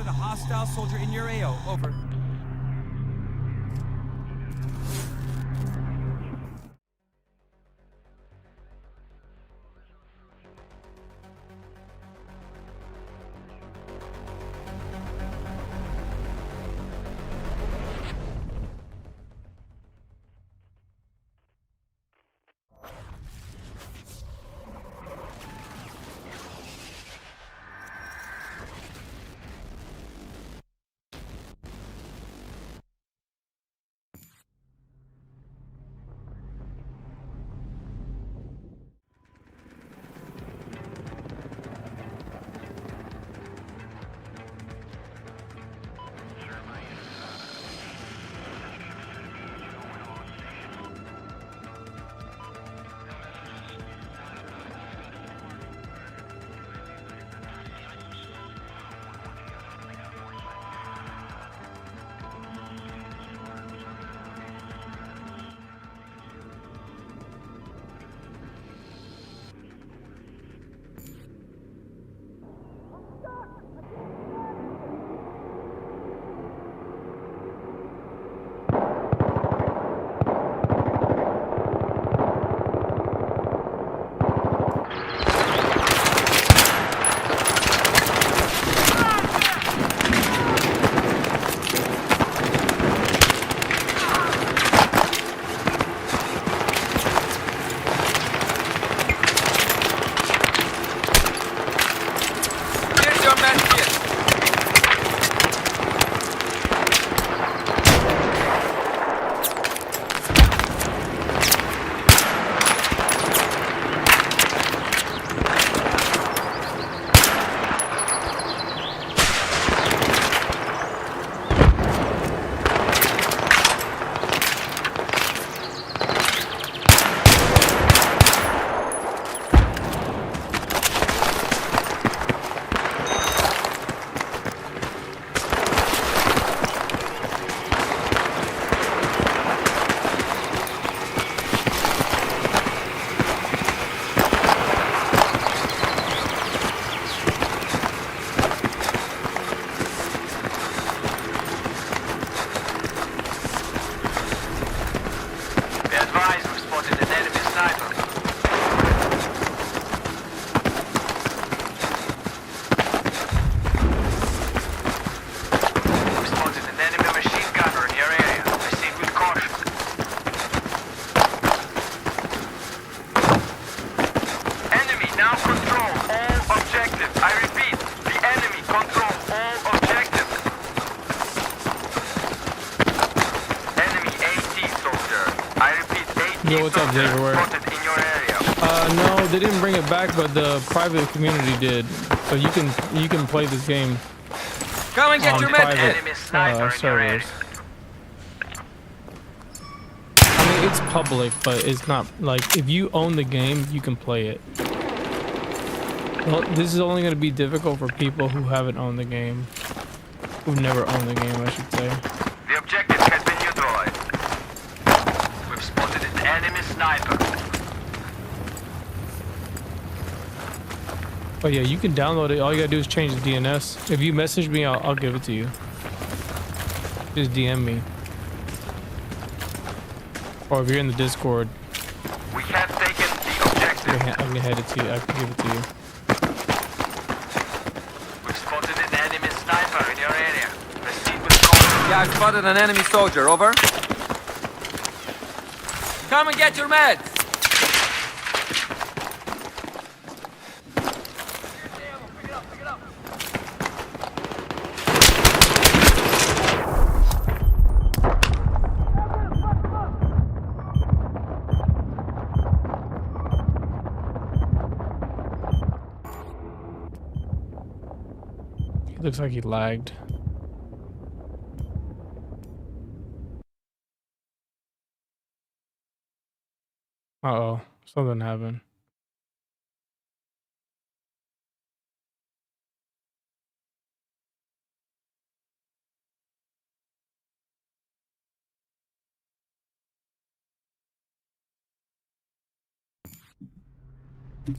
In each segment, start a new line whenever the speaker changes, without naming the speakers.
a hostile soldier in your AO. Over.
Yo, what's up, Xavier? No, they didn't bring it back, but the private community did. So you can play this game.
Come and get your med.
Servers. I mean, it's public, but it's not like if you own the game, you can play it. Well, this is only going to be difficult for people who haven't owned the game, who've never owned the game, I should say.
The objective has been neutralized. We've spotted an enemy sniper.
But yeah, you can download it. All you gotta do is change the DNS. If you message me, I'll give it to you. Just DM me. Or if you're in the Discord,
we have taken the objective.
I can head it to you. I can give it to you.
We've spotted an enemy sniper in your area. Proceed with caution.
Yeah, I spotted an enemy soldier. Over. Come and get your meds.
Looks like he lagged. Uh-oh, something happened.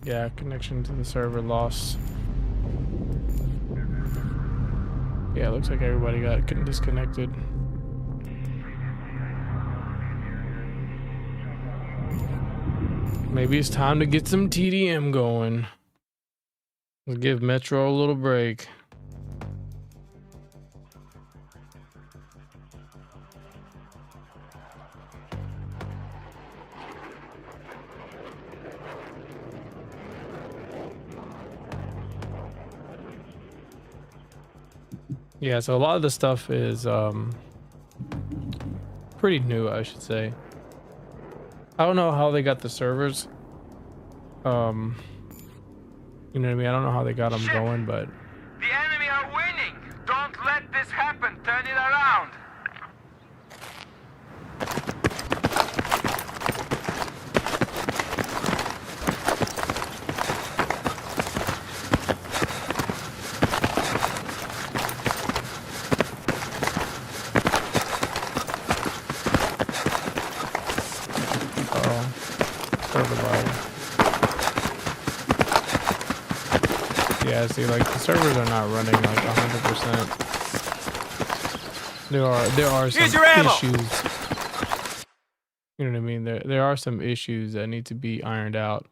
Yeah, connection to the server lost. Yeah, it looks like everybody got disconnected. Maybe it's time to get some TDM going. Let's give Metro a little break. Yeah, so a lot of the stuff is pretty new, I should say. I don't know how they got the servers. You know what I mean? I don't know how they got them going, but
The enemy are winning! Don't let this happen! Turn it around!
yeah, see, like the servers are not running like 100%. There are some
Here's your ammo.
issues. You know what I mean? There are some issues that need to be ironed out.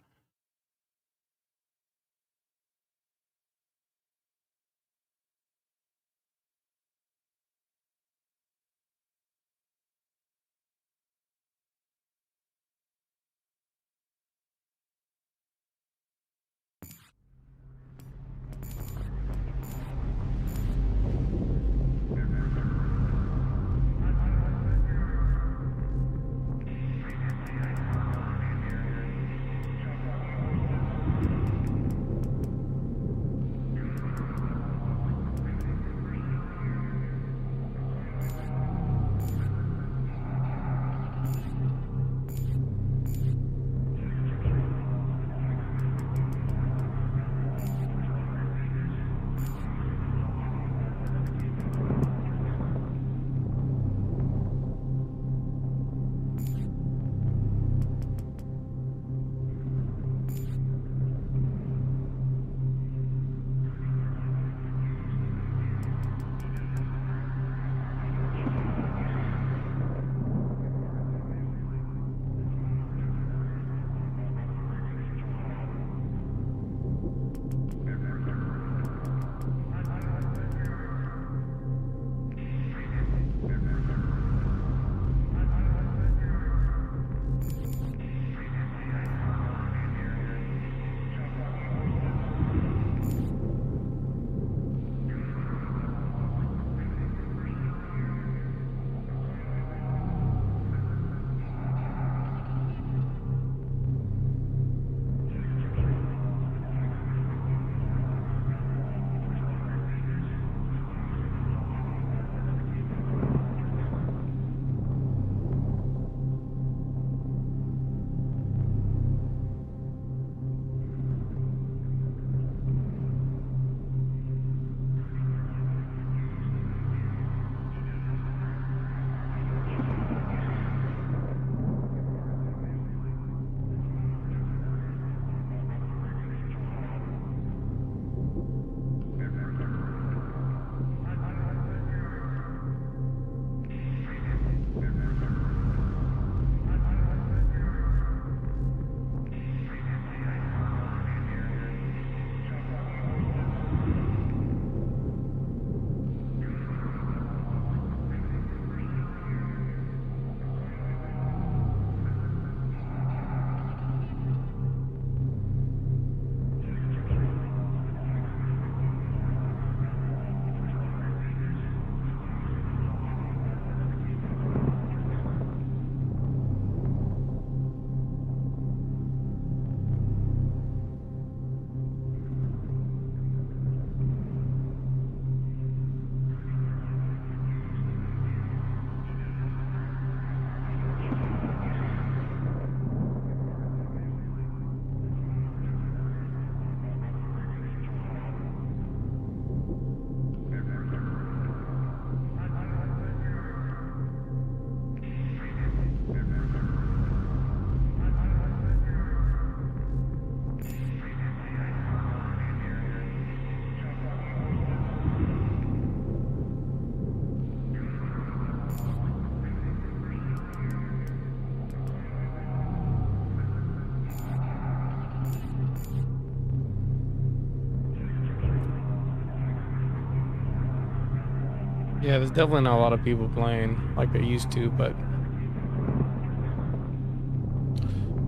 Yeah, there's definitely not a lot of people playing like they used to, but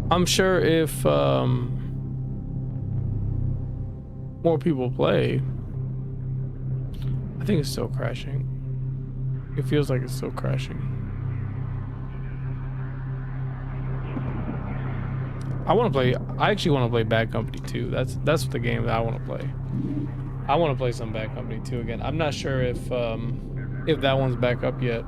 I'm sure if more people play, I think it's still crashing. It feels like it's still crashing. I actually want to play Bad Company 2. That's the game that I want to play. I want to play some Bad Company 2 again. I'm not sure if that one's back up yet.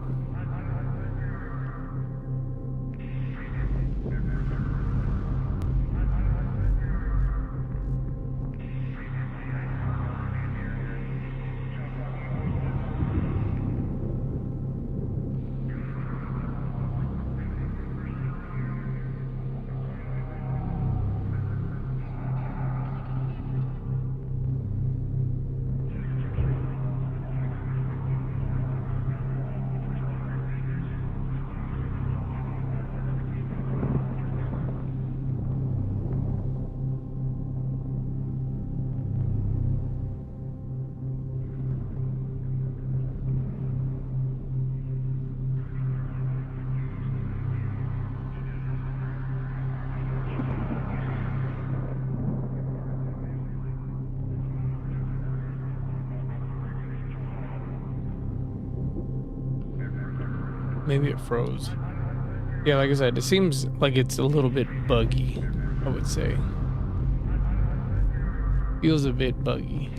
Maybe it froze. Yeah, like I said, it seems like it's a little bit buggy, I would say. Feels a bit buggy.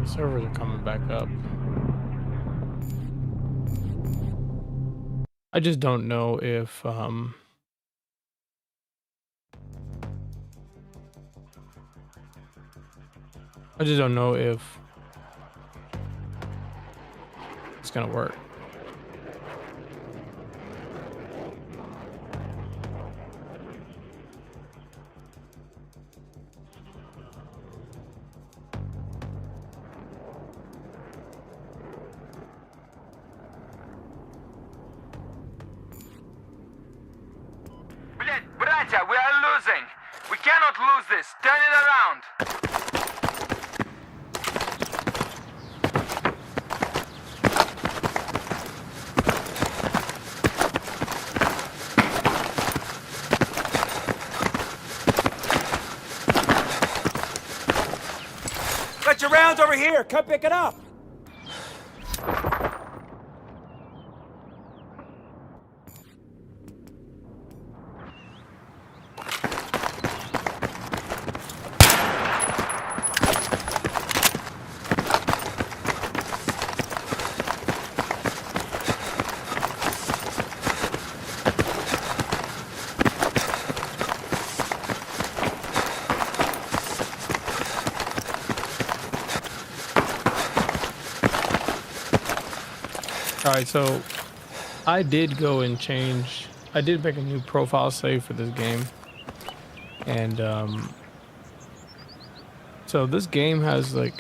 The servers are coming back up. I just don't know if I just don't know if it's gonna work.
Bratya, we are losing. We cannot lose this. Turn it around. Got your rounds over here. Come pick it up.
Alright, so I did go and change. I did make a new profile save for this game. And so this game has like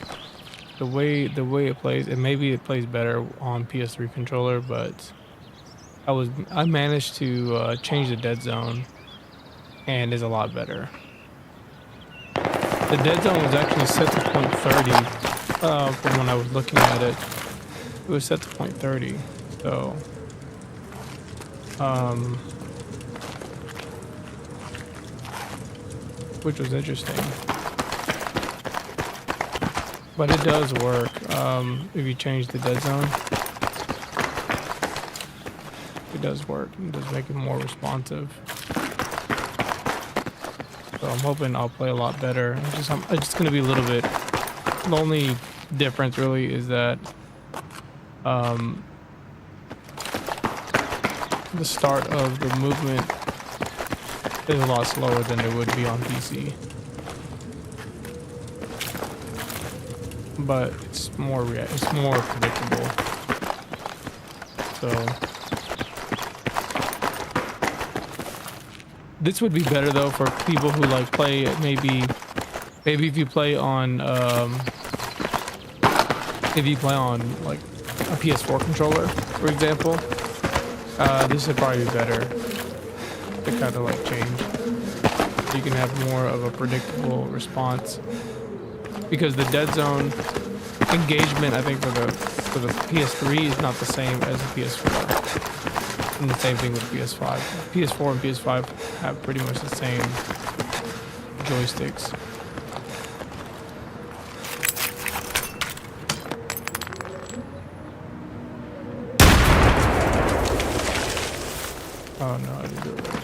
the way it plays, and maybe it plays better on PS3 controller, but I managed to change the dead zone, and is a lot better. The dead zone was actually set to .30 from when I was looking at it. It was set to .30, so which was interesting. But it does work if you change the dead zone. It does work. It does make it more responsive. So I'm hoping I'll play a lot better. It's just gonna be a little bit. The only difference really is that the start of the movement is a lot slower than it would be on PC. But it's more predictable. So this would be better though for people who like play maybe if you play on like a PS4 controller, for example. This would probably be better to kind of like change. You can have more of a predictable response, because the dead zone engagement, I think for the PS3 is not the same as the PS4, and the same thing with PS5. PS4 and PS5 have pretty much the same joysticks. Oh no, I didn't do it right.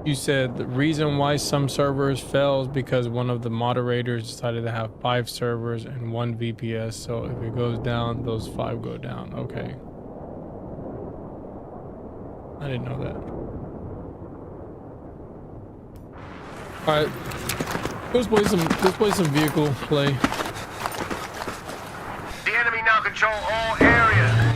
You said the reason why some servers fell is because one of the moderators decided to have 5 servers and 1 VPS. So if it goes down, those 5 go down. Okay. I didn't know that. All right. Let's play some vehicle play.
The enemy now control all areas.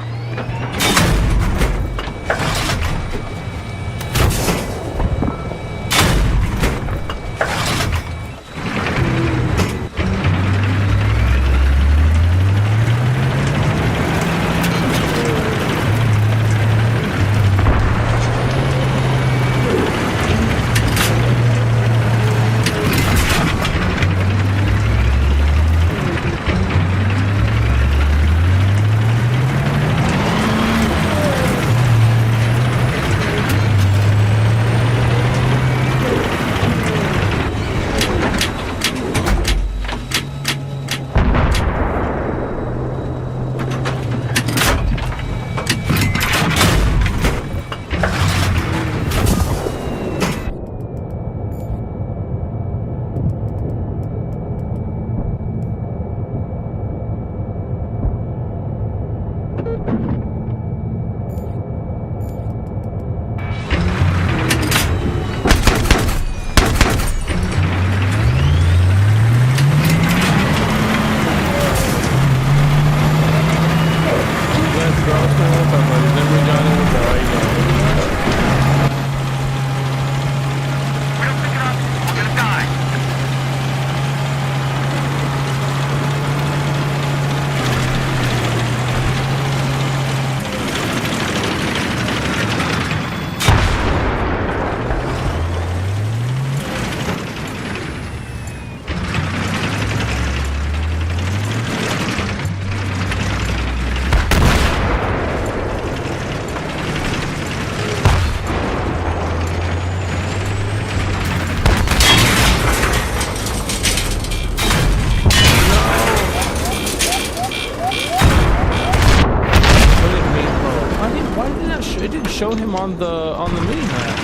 Show him on the mini map.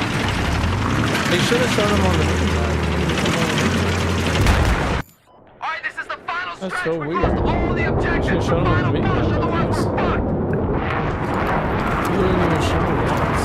They should have shown him on the mini map.
All right, this is the final
That's
stretch.
so
We've
weird.
lost all the objectives.
Should have shown him on the
Final
mini
push,
map.
otherwise we're fucked.
He didn't even show him once.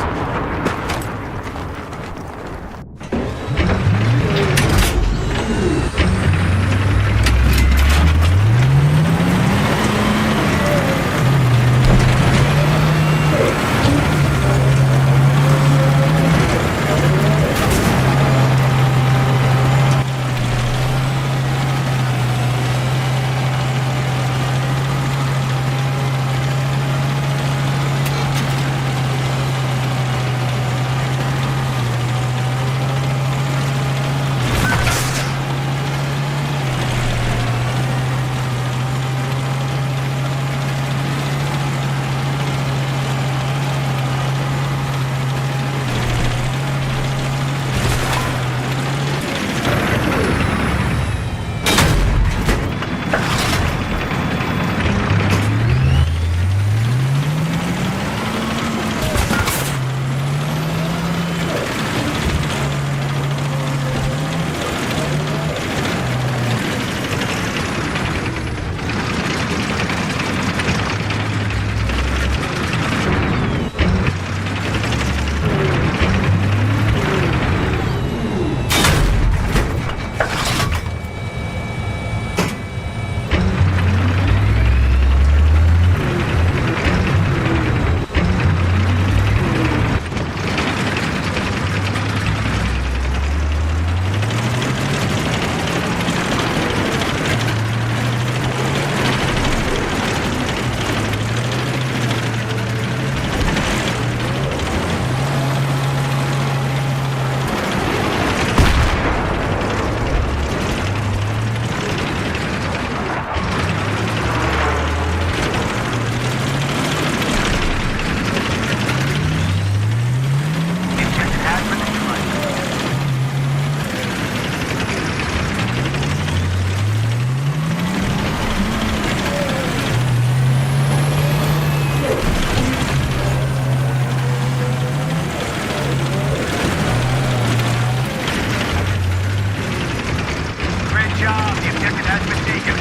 has been taken.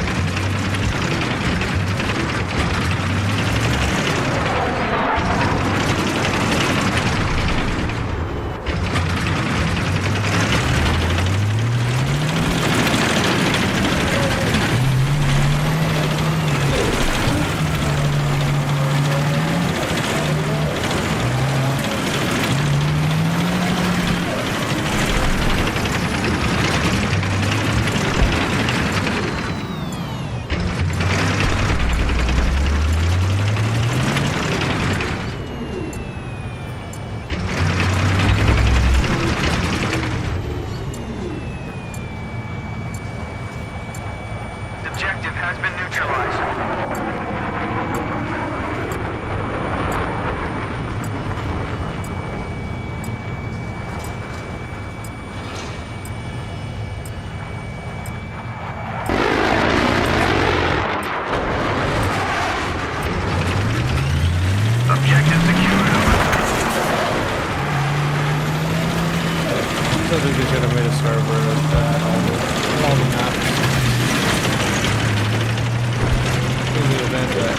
Objective has been neutralized. Objective secured.
I think they should have made a server that all the maps. In the event that,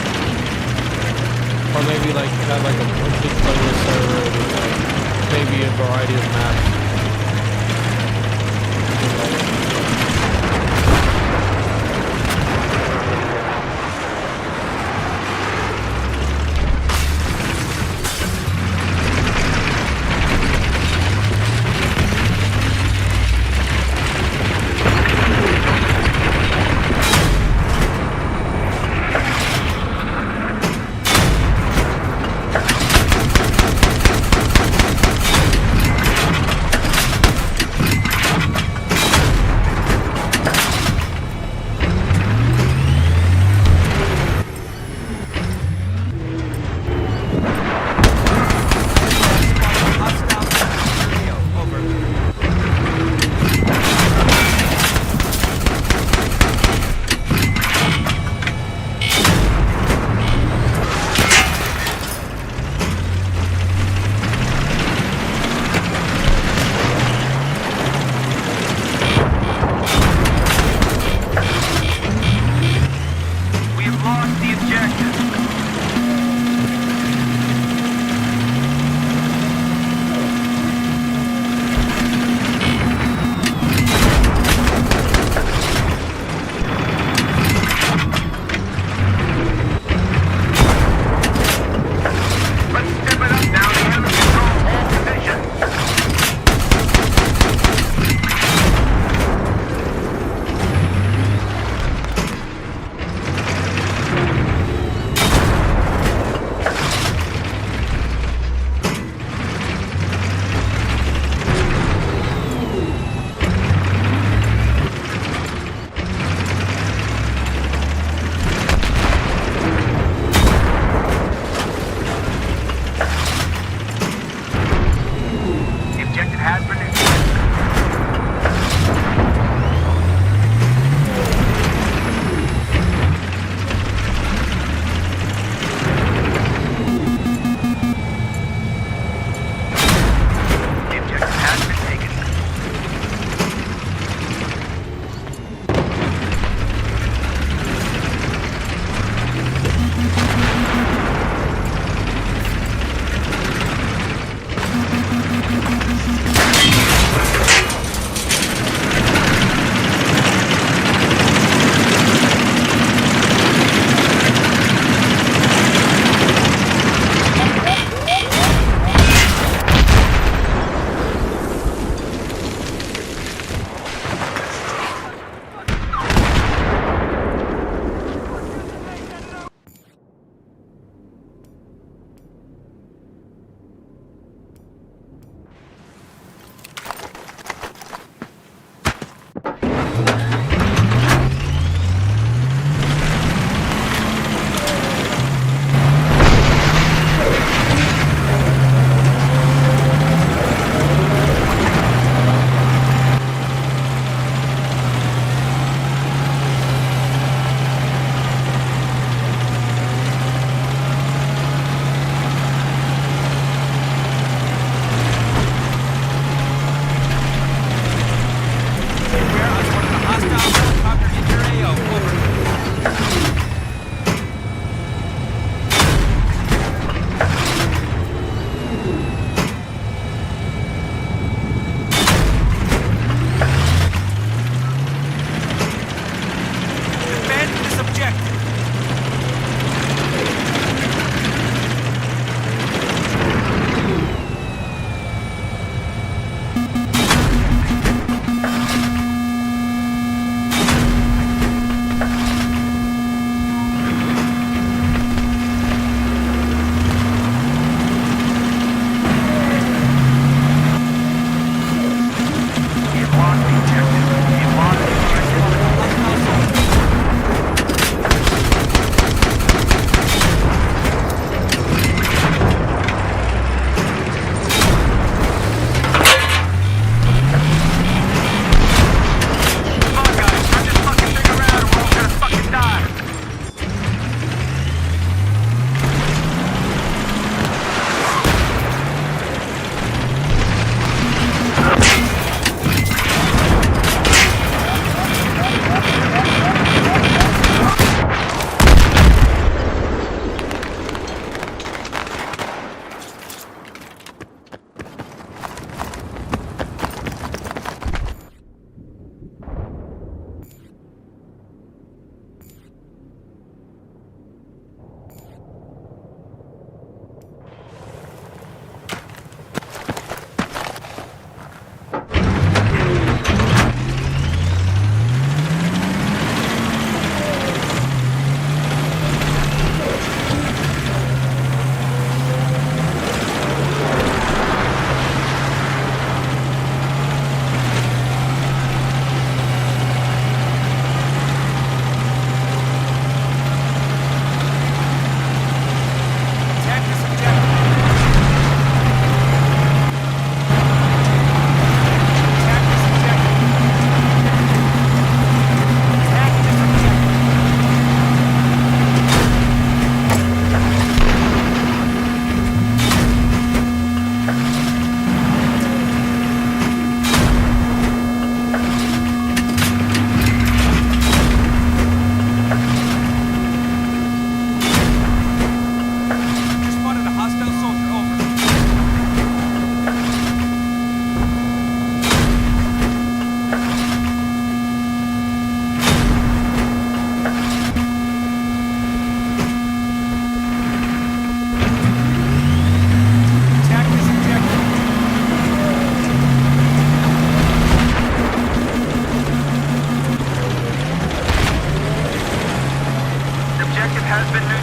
or maybe like have like a big playlist server with like maybe a variety of maps.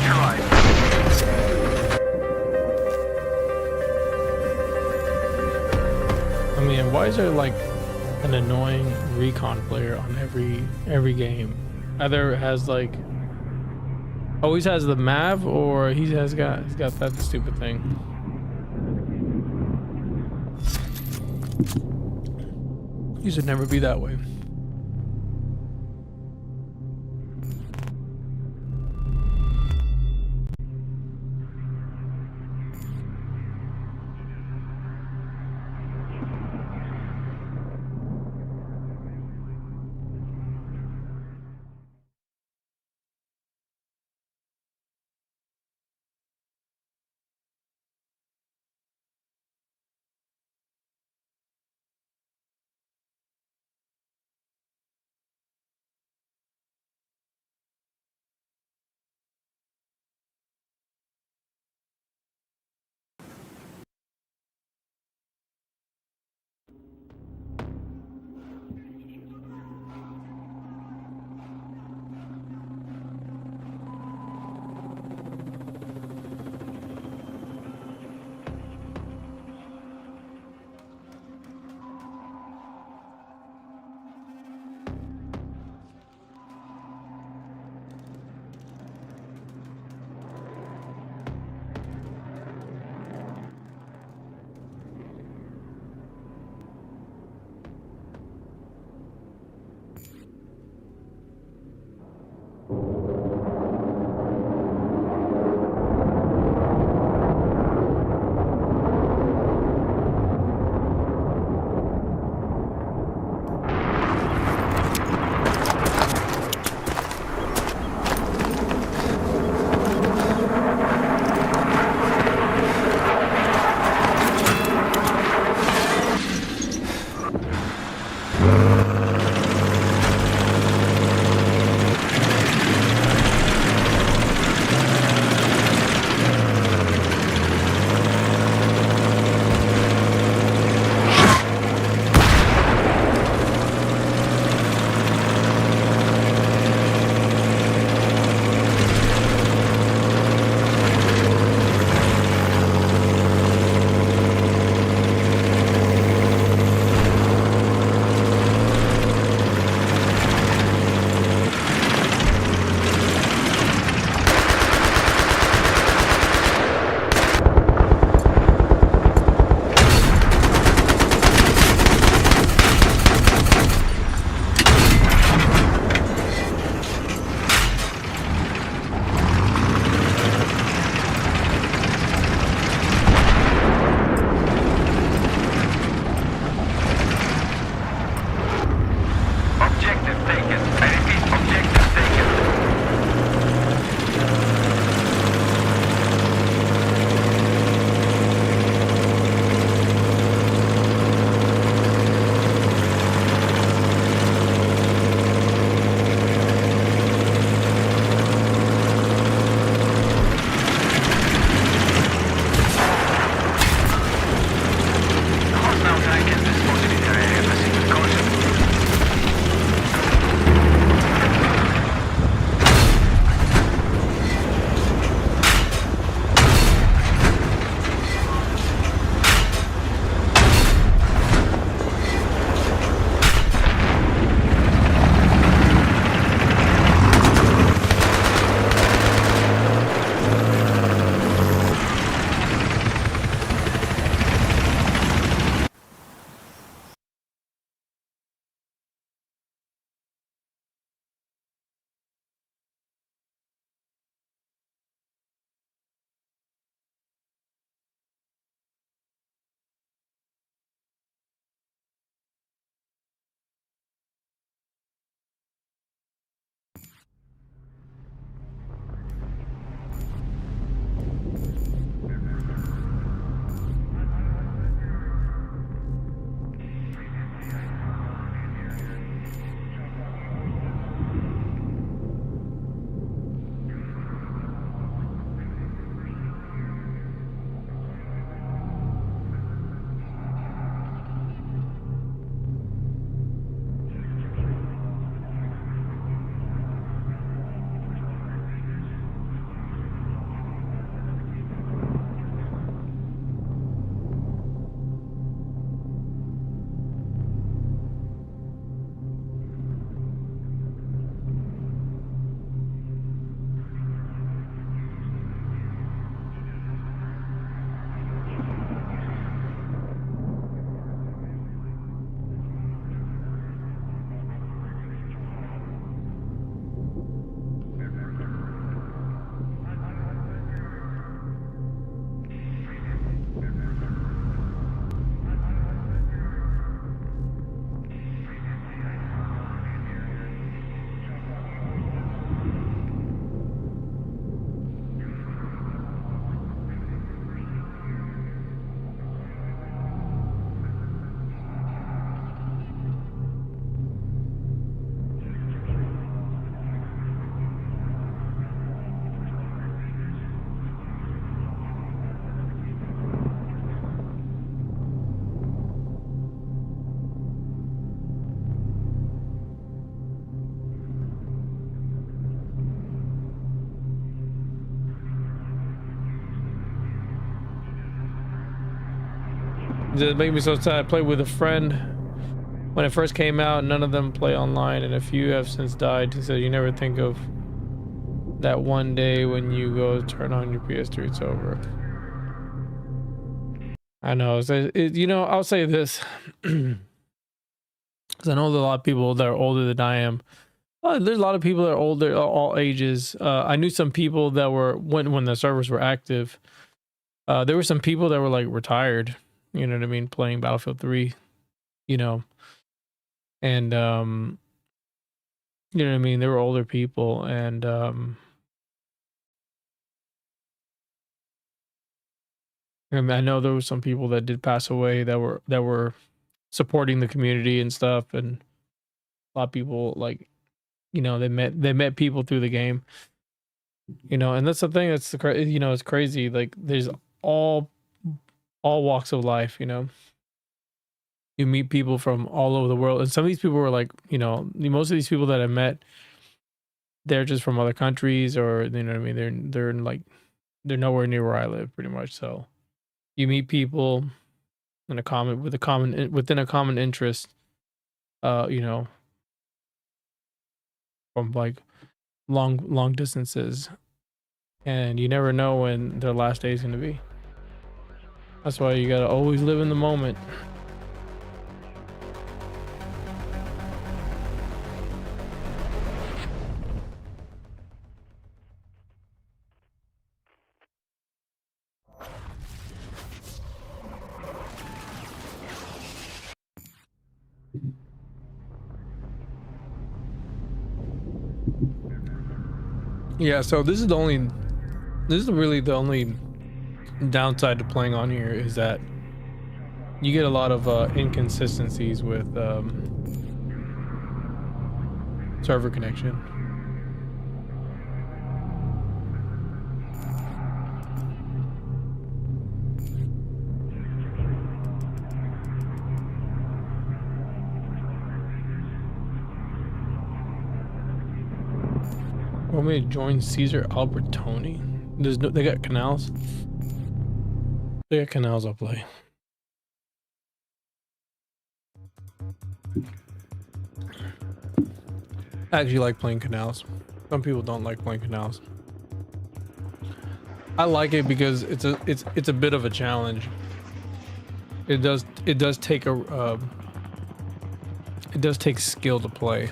neutralized.
I mean, why is there like an annoying recon player on every game? Either it has like always has the Mav, or he's got that stupid thing. You should never be that way. It made me so sad. I played with a friend when it first came out. None of them play online, and a few have since died. He said, "You never think of that one day when you go turn on your PS3, it's over." I know. You know, I'll say this because I know there's a lot of people that are older than I am. There's a lot of people that are older, all ages. I knew some people that were when the servers were active. There were some people that were like retired. You know what I mean, playing Battlefield 3. You know, and you know what I mean. They were older people, and I know there were some people that did pass away that were supporting the community and stuff, and a lot of people, like, you know, they met people through the game, you know, and that's the thing that's you know, it's crazy. Like, there's all walks of life, you know. You meet people from all over the world, and some of these people were like, you know, most of these people that I met, they're just from other countries, or you know what I mean, they're like, they're nowhere near where I live, pretty much. So you meet people in within a common interest, you know, from like long distances, and you never know when their last day is going to be. That's why you got to always live in the moment. Yeah, so this is really the only downside to playing on here, is that you get a lot of inconsistencies with server connection. Want me to join Caesar Albertoni? They got canals. They got canals. I'll play. I actually like playing canals. Some people don't like playing canals. I like it because it's a bit of a challenge. It does take skill to play.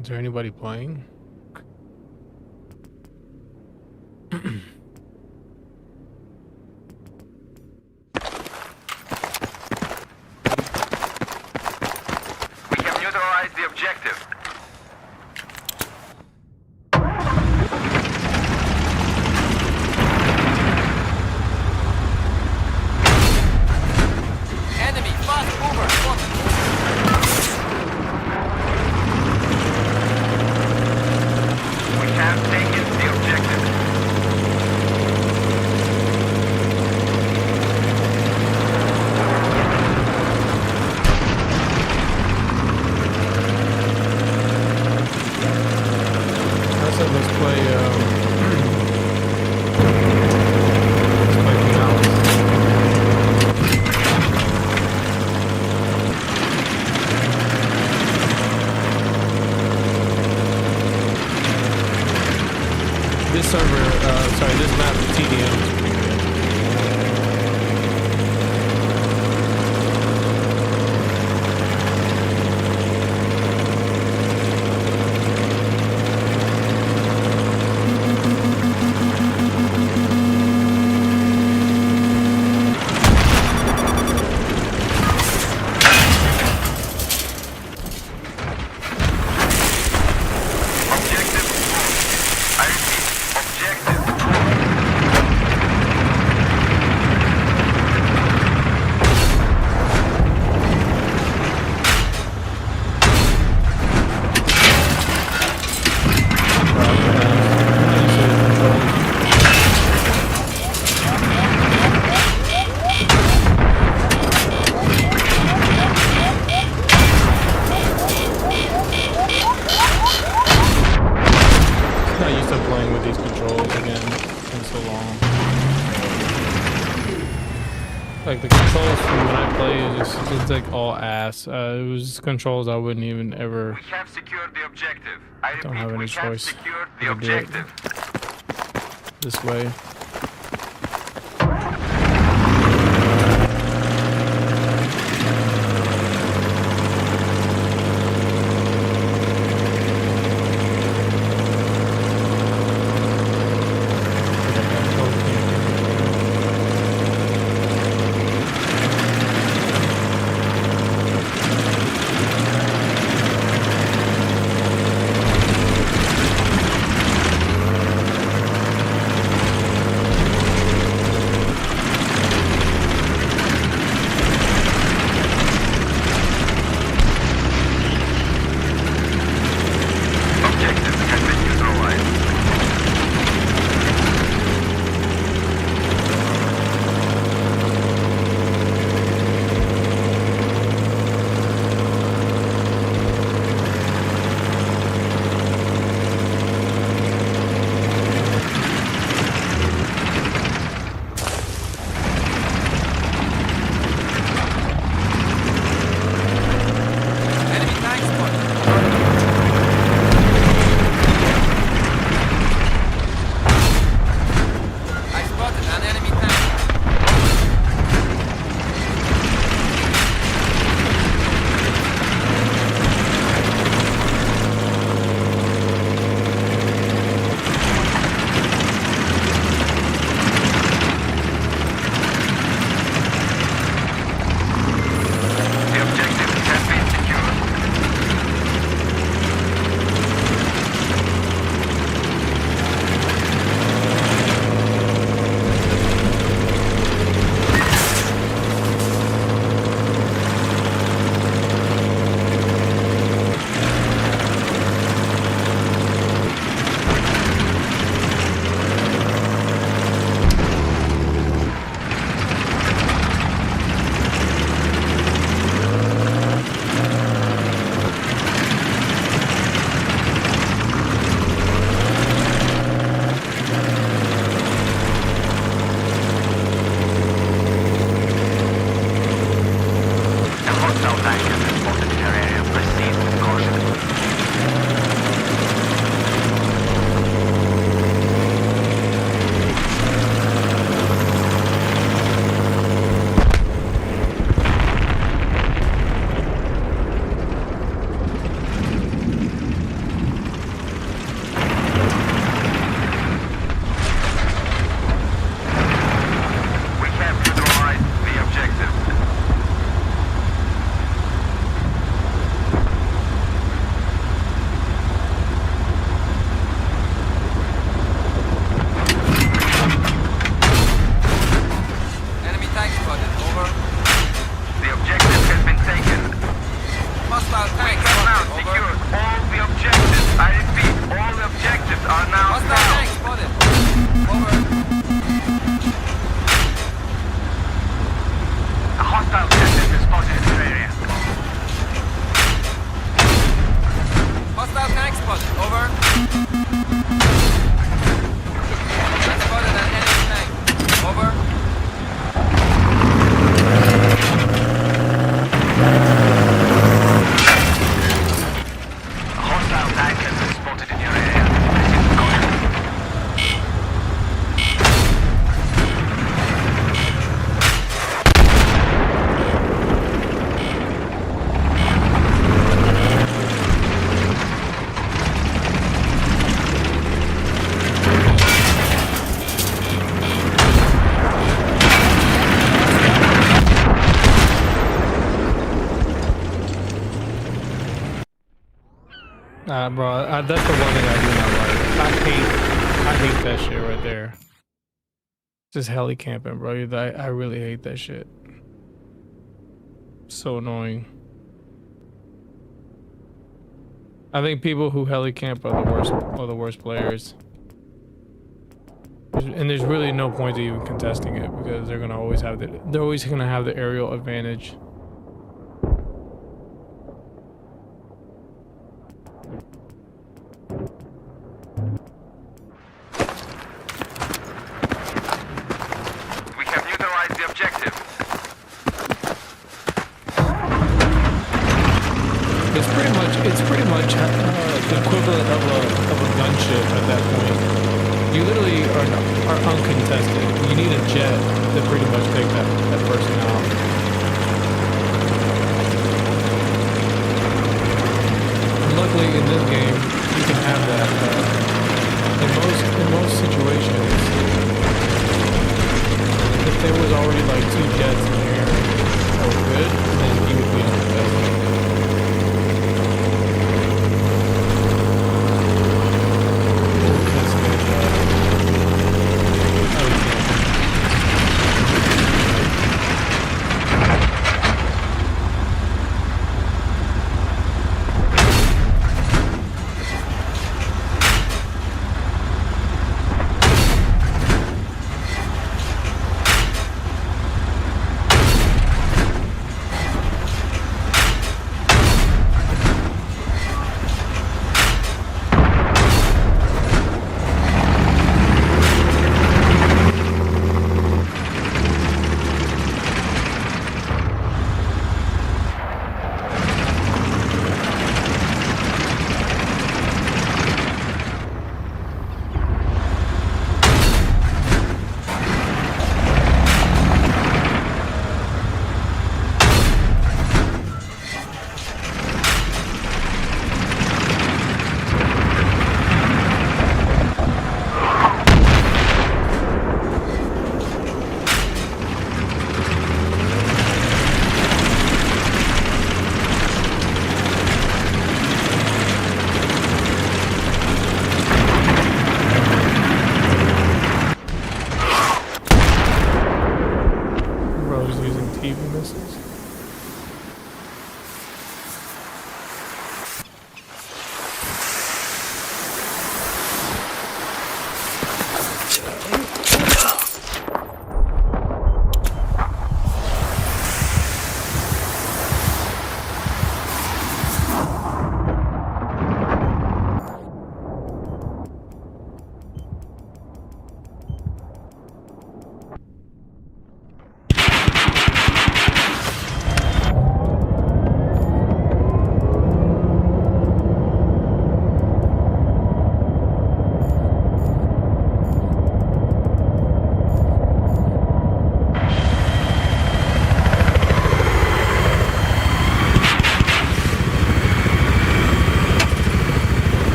Is there anybody playing?
We have neutralized the objective.
Enemy fast mover spotted.
We have taken the objective.
I said let's play canals. This server, sorry, this map is TDM.
Objective. I repeat, objective.
Not used to playing with these controls again in so long. Like the controls from when I play is just it's like all ass. It was just controls I wouldn't even ever.
We have secured the objective. I repeat,
Don't have any
we have
choice
secured the
to do it.
objective.
This way. Bro, that's the one thing I do not like. I hate that shit right there. Just heli camping, bro. I really hate that shit. So annoying. I think people who heli camp are the worst players. And there's really no point to even contesting it because they're always gonna have the aerial advantage. You literally are uncontested. You need a jet to pretty much take that person out. And luckily in this game, you can have that. In most situations, if there was already like 2 jets in the air that were good, then you would be uncontested.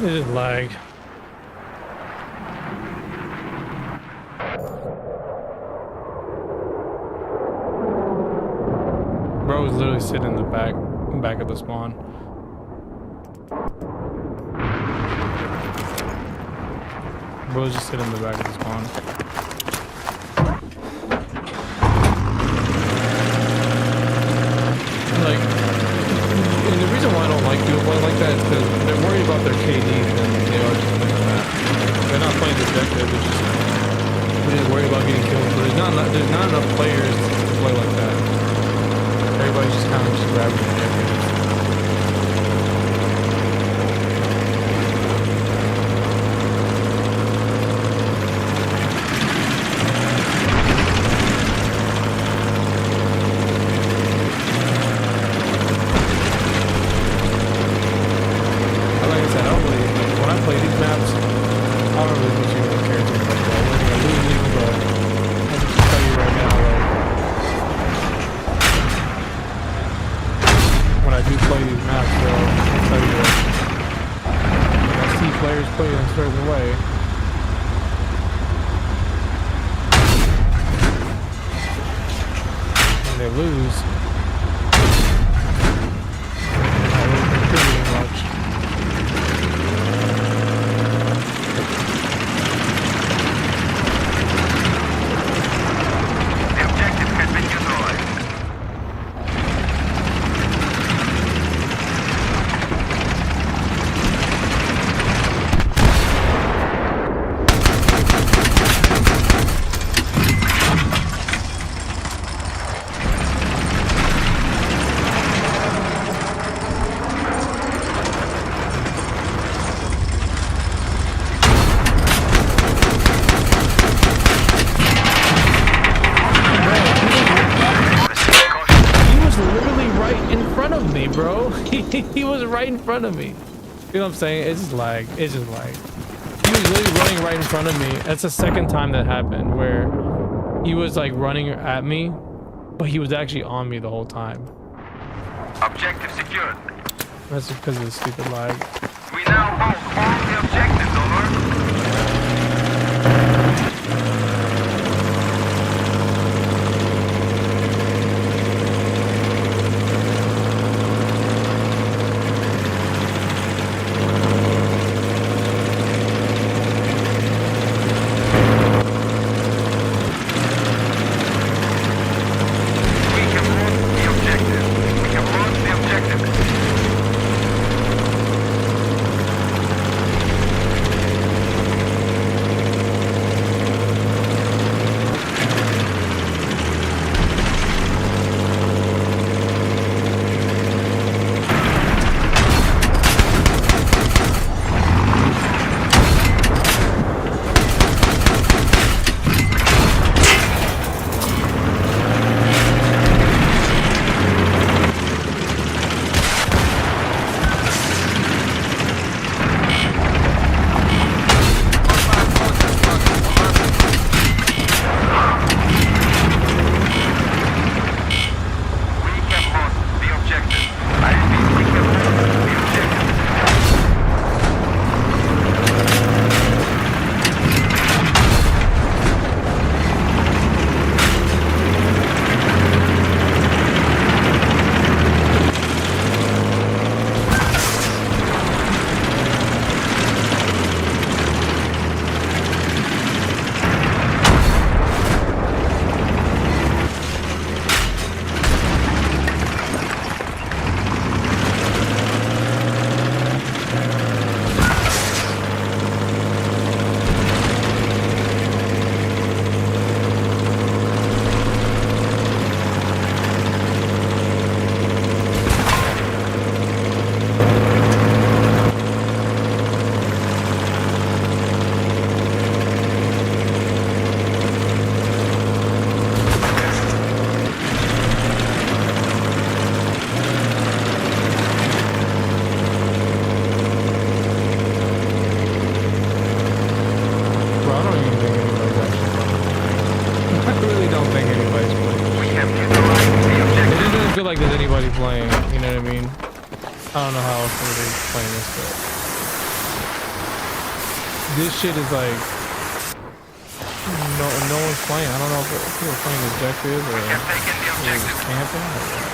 It just lagged. Bro was literally sitting in the back of the spawn. Bro was just sitting in the back of the spawn. Like, and the reason why I don't like people playing like that is because they're worried about their KD than they are just playing the map. good. We're just worried about getting killed. But there's not enough players to play like that. Everybody's just kind of just grabbing the objectives. He was right in front of me. You know what I'm saying? It's just like, he was literally running right in front of me. That's the second time that happened where he was like running at me, but he was actually on me the whole time.
Objective secured.
That's just because of the stupid lag.
We now hold all the objectives, over.
Playing, you know what I mean? I don't know how else everybody's playing this, but this shit is like no one's playing. I don't know if people are playing objective or camping or what.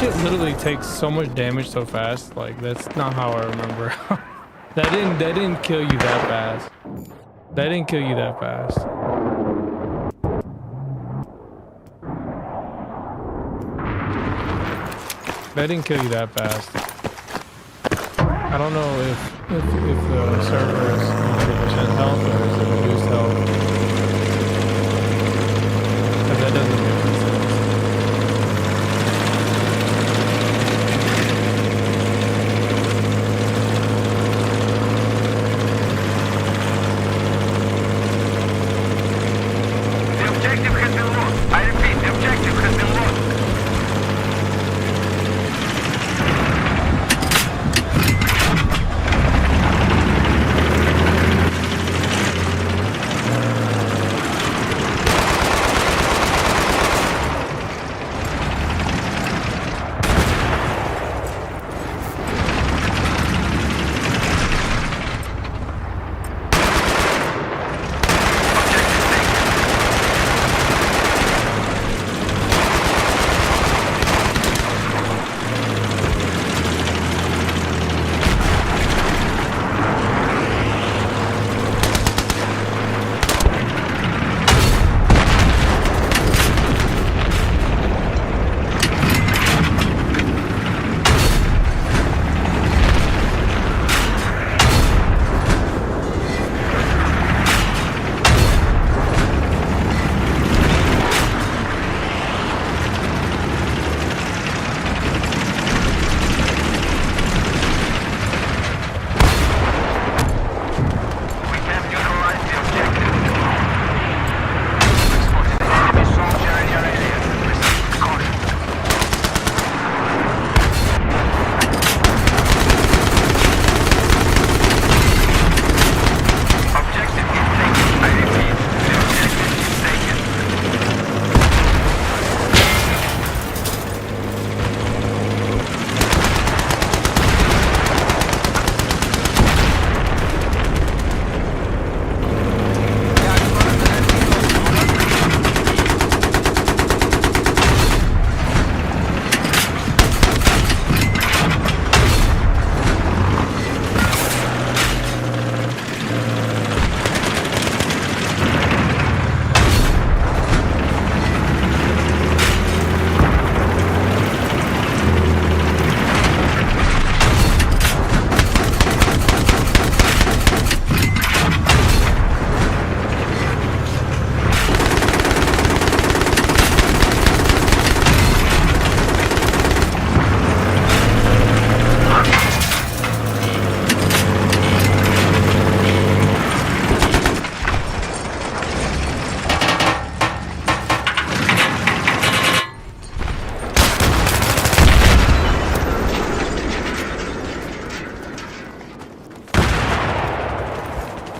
shit literally takes so much damage so fast. Like that's not how I remember. that didn't kill you that fast. That didn't kill you that fast. That didn't kill you that fast. I don't know if the server is 100% health or is it reduced health. Because that doesn't make any sense.
The objective has been lost. I repeat, the objective has been lost.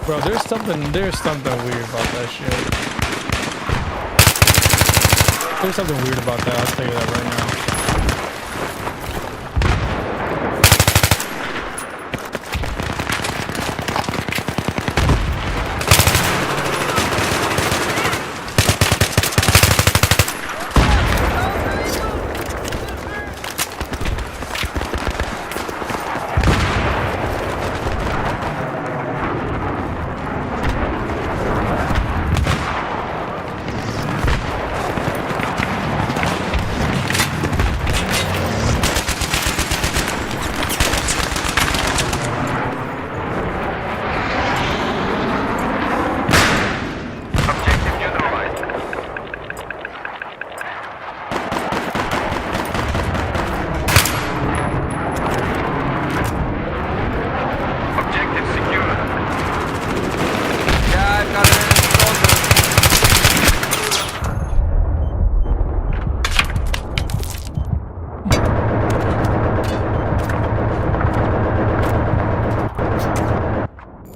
Bro, there's something weird about that shit. There's something weird about that, I'll tell you that right now.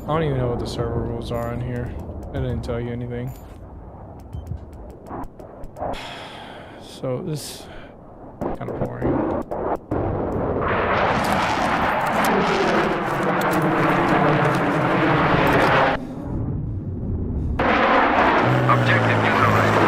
I don't even know what the server rules are in here. I didn't tell you anything. So this is kind of boring.
Objective neutralized.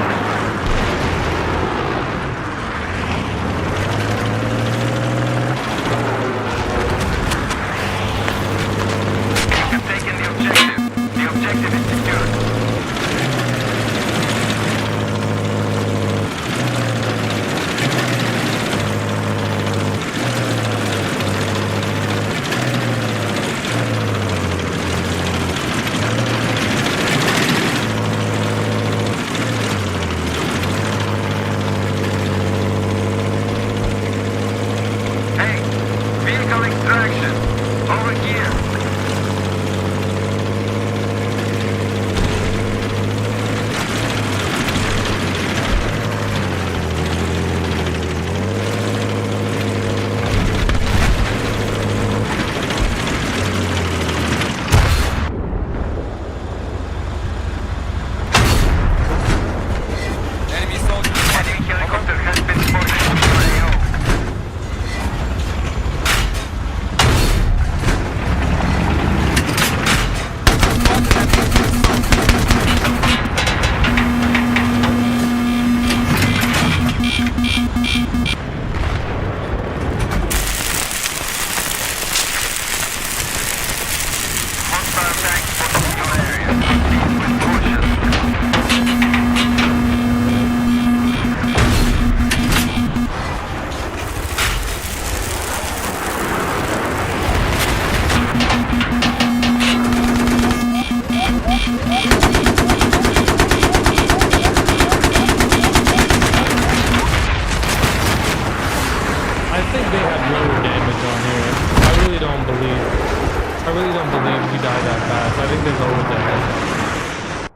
they had lower damage on here. I really don't believe you die that fast. I think they lowered that.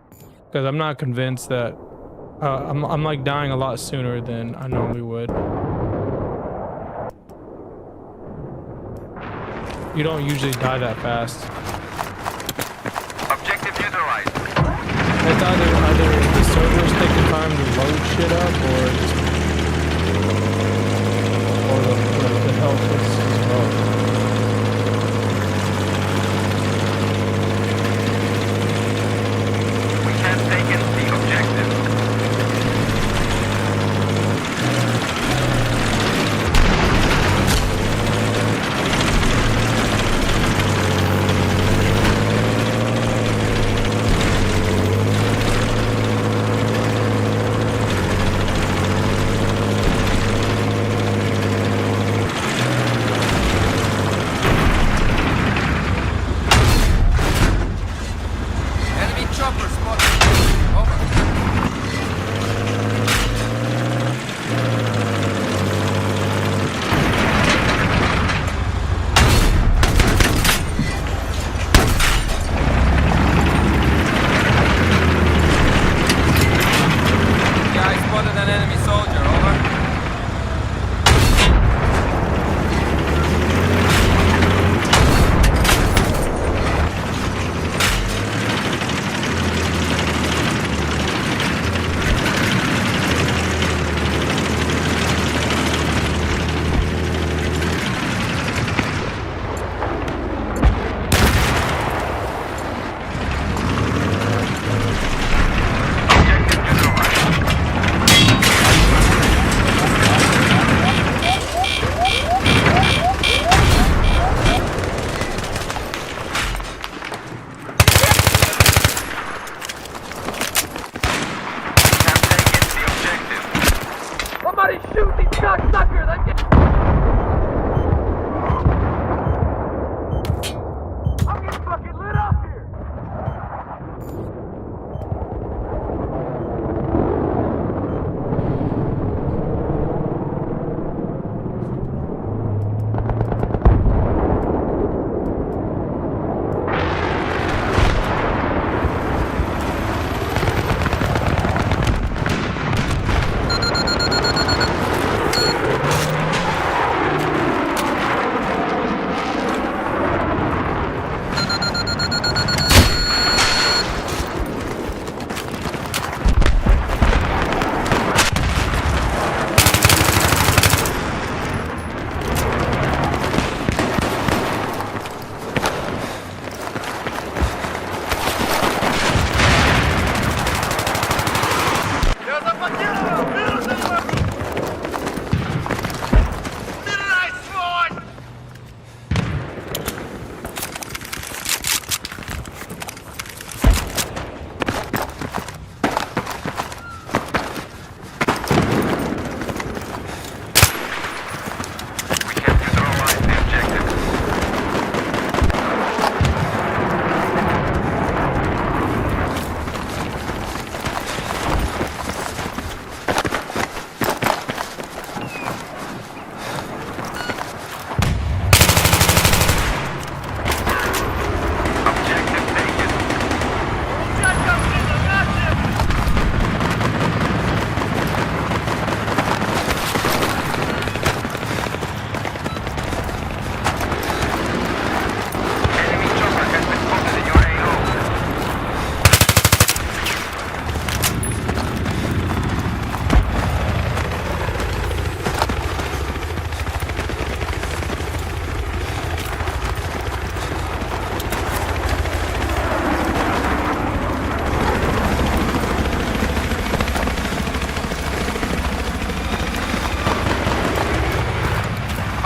Because I'm not convinced that I'm like dying a lot sooner than I normally would. You don't usually die that fast.
Objective neutralized.
It's either the server's taking time to load shit up, or the health is low.
We have taken the objective.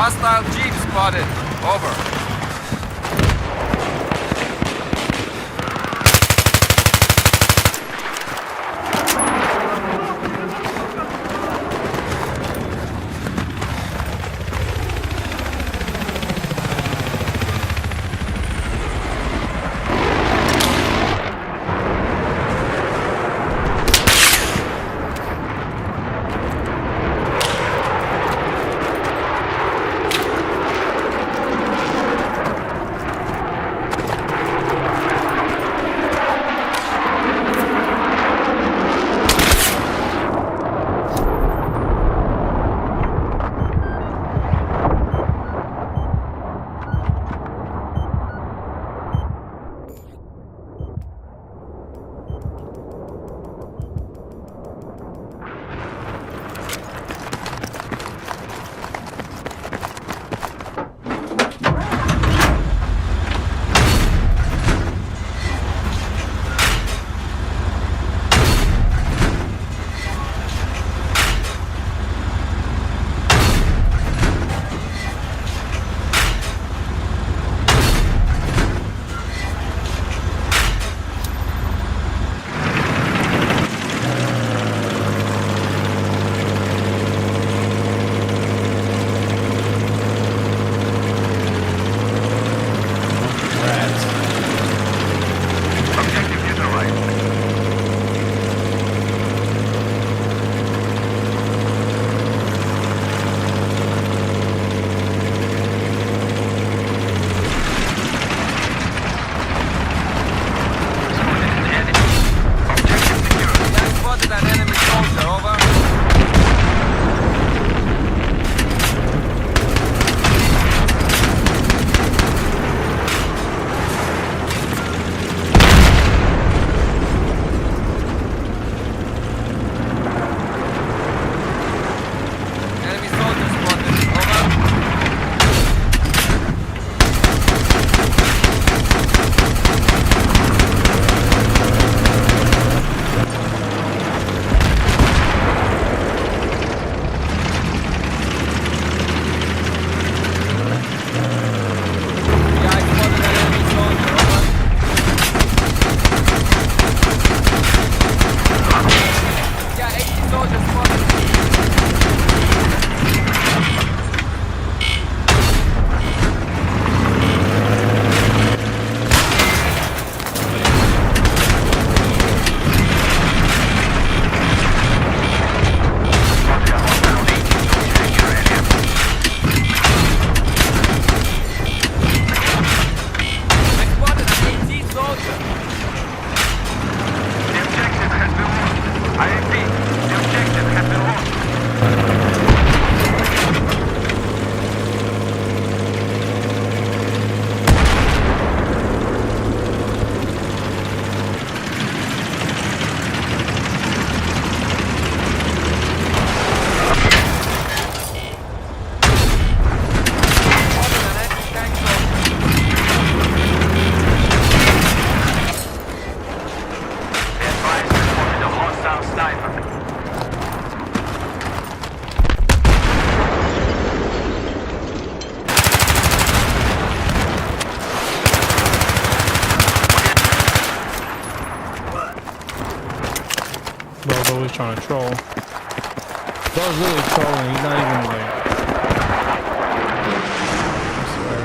Hostile jeep spotted. Over. soldier, over. Enemy soldier spotted, over. Yeah, I spotted an enemy soldier, over. Yeah, 80 soldiers spotted. I spotted an 80 soldier.
The objective has been lost. I repeat, the objective has been lost.
Spotted an anti-tank soldier.
Be advised, we spotted a hostile sniper.
Bro's always trying to troll. Bro's really trolling. He's not even like. I swear.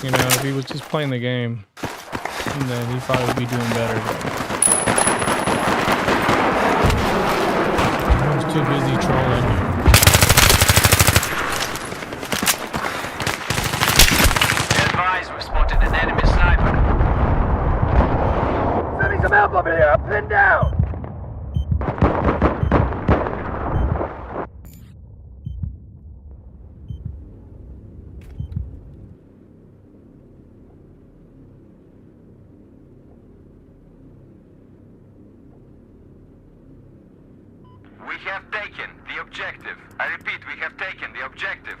You know, if he was just playing the game, then he'd probably be doing better. But I was too busy trolling.
Be advised, we spotted an enemy sniper.
Sending some help over here. I'm pinned down.
We have taken the objective. I repeat, we have taken the objective.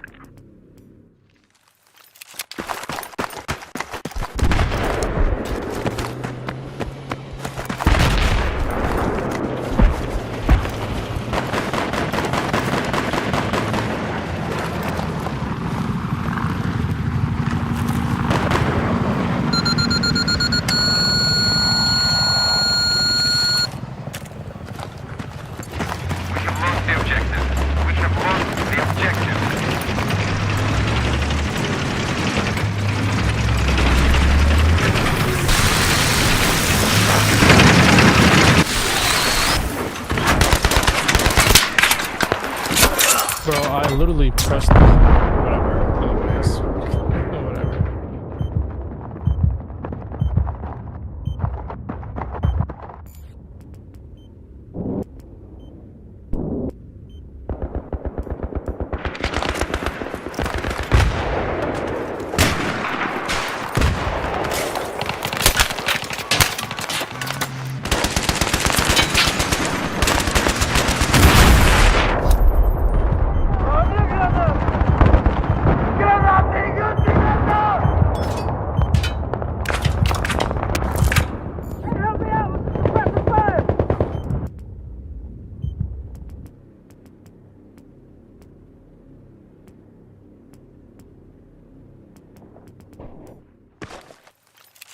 We have lost the objective. We have lost the objective.
Bro, I literally pressed the whatever. Anyways. Whatever.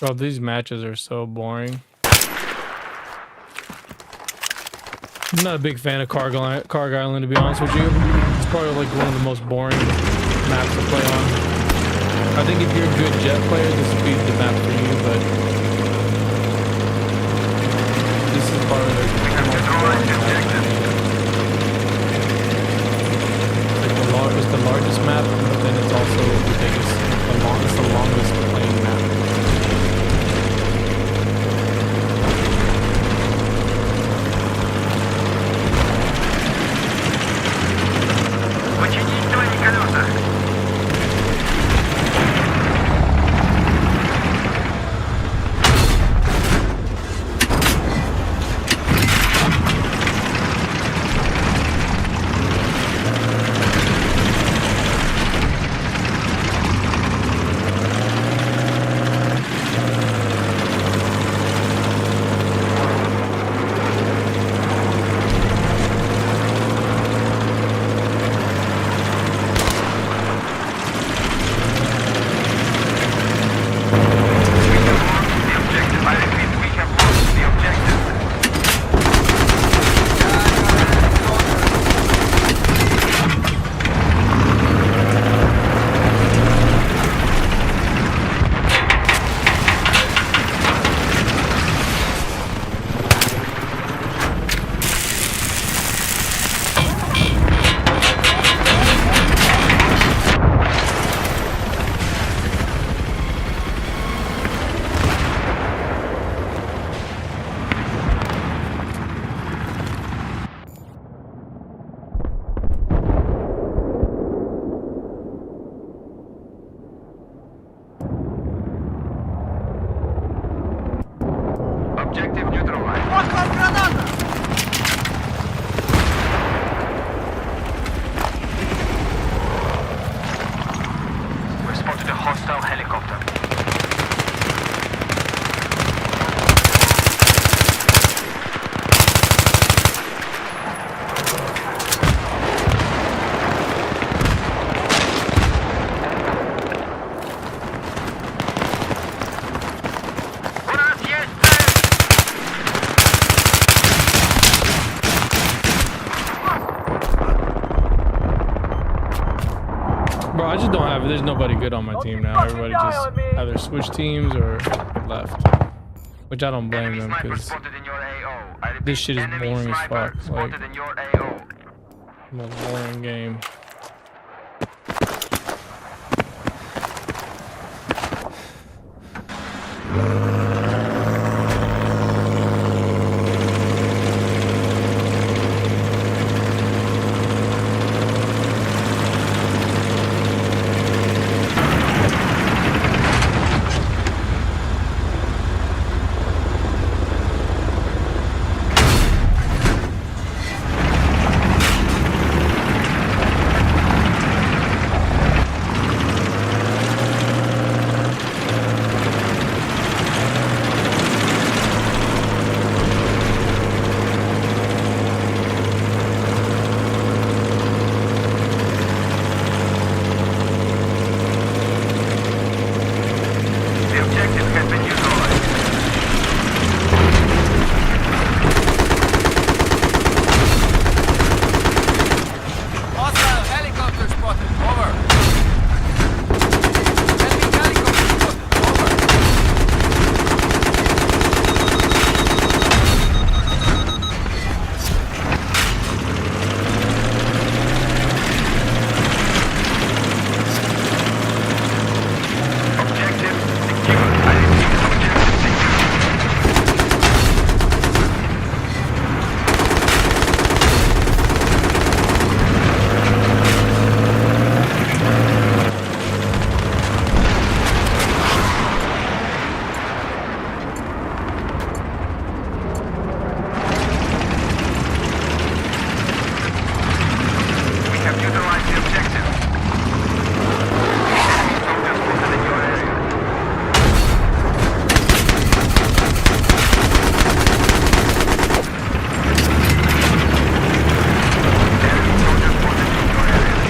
Bro, these matches are so boring. I'm not a big fan of Carg Island, to be honest with you. It's probably like one of the most boring maps to play on. I think if you're a good jet player, this would be the map for you, but this is part of the most boring map. It's the largest map, but then it's also the biggest, it's the longest playing map. I just don't have. There's nobody good on my team now. Everybody just either switch teams or left, which I don't blame
Enemy
them
sniper
because
spotted in your AO. I repeat,
this shit is
enemy
boring as
sniper
fuck.
spotted
Like,
in your AO.
most boring game.
The objective has been neutralized.
Hostile helicopter spotted. Over. Enemy helicopter spotted. Over.
Objective secure. I repeat, objective secure. We have neutralized the objective. Enemy soldiers spotted in your area. Enemy soldiers spotted in your area.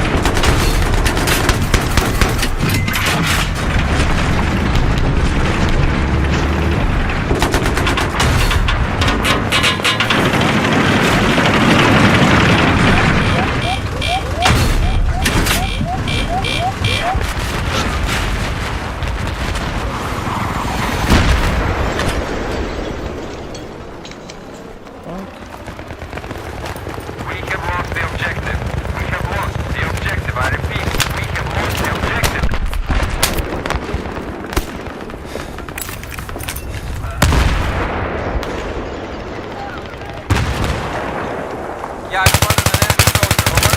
We have lost the objective. We have lost the objective. I repeat, we have lost the objective.
Yeah, I spotted an enemy soldier. Over.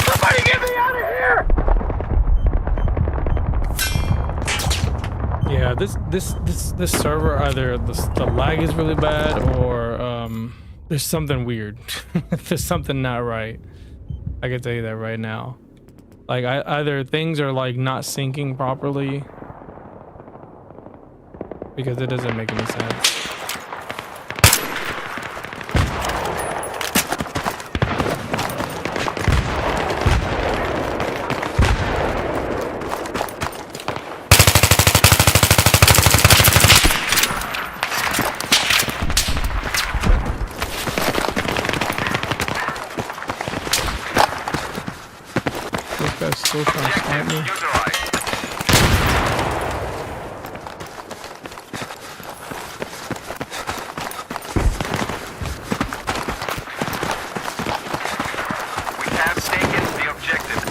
Somebody get me out of here!
Yeah, this server, either the lag is really bad or there's something weird. There's something not right. I can tell you that right now. Like either things are like not syncing properly because it doesn't make any sense. This guy's still trying to snipe me.
Neutralized. We have taken the objective.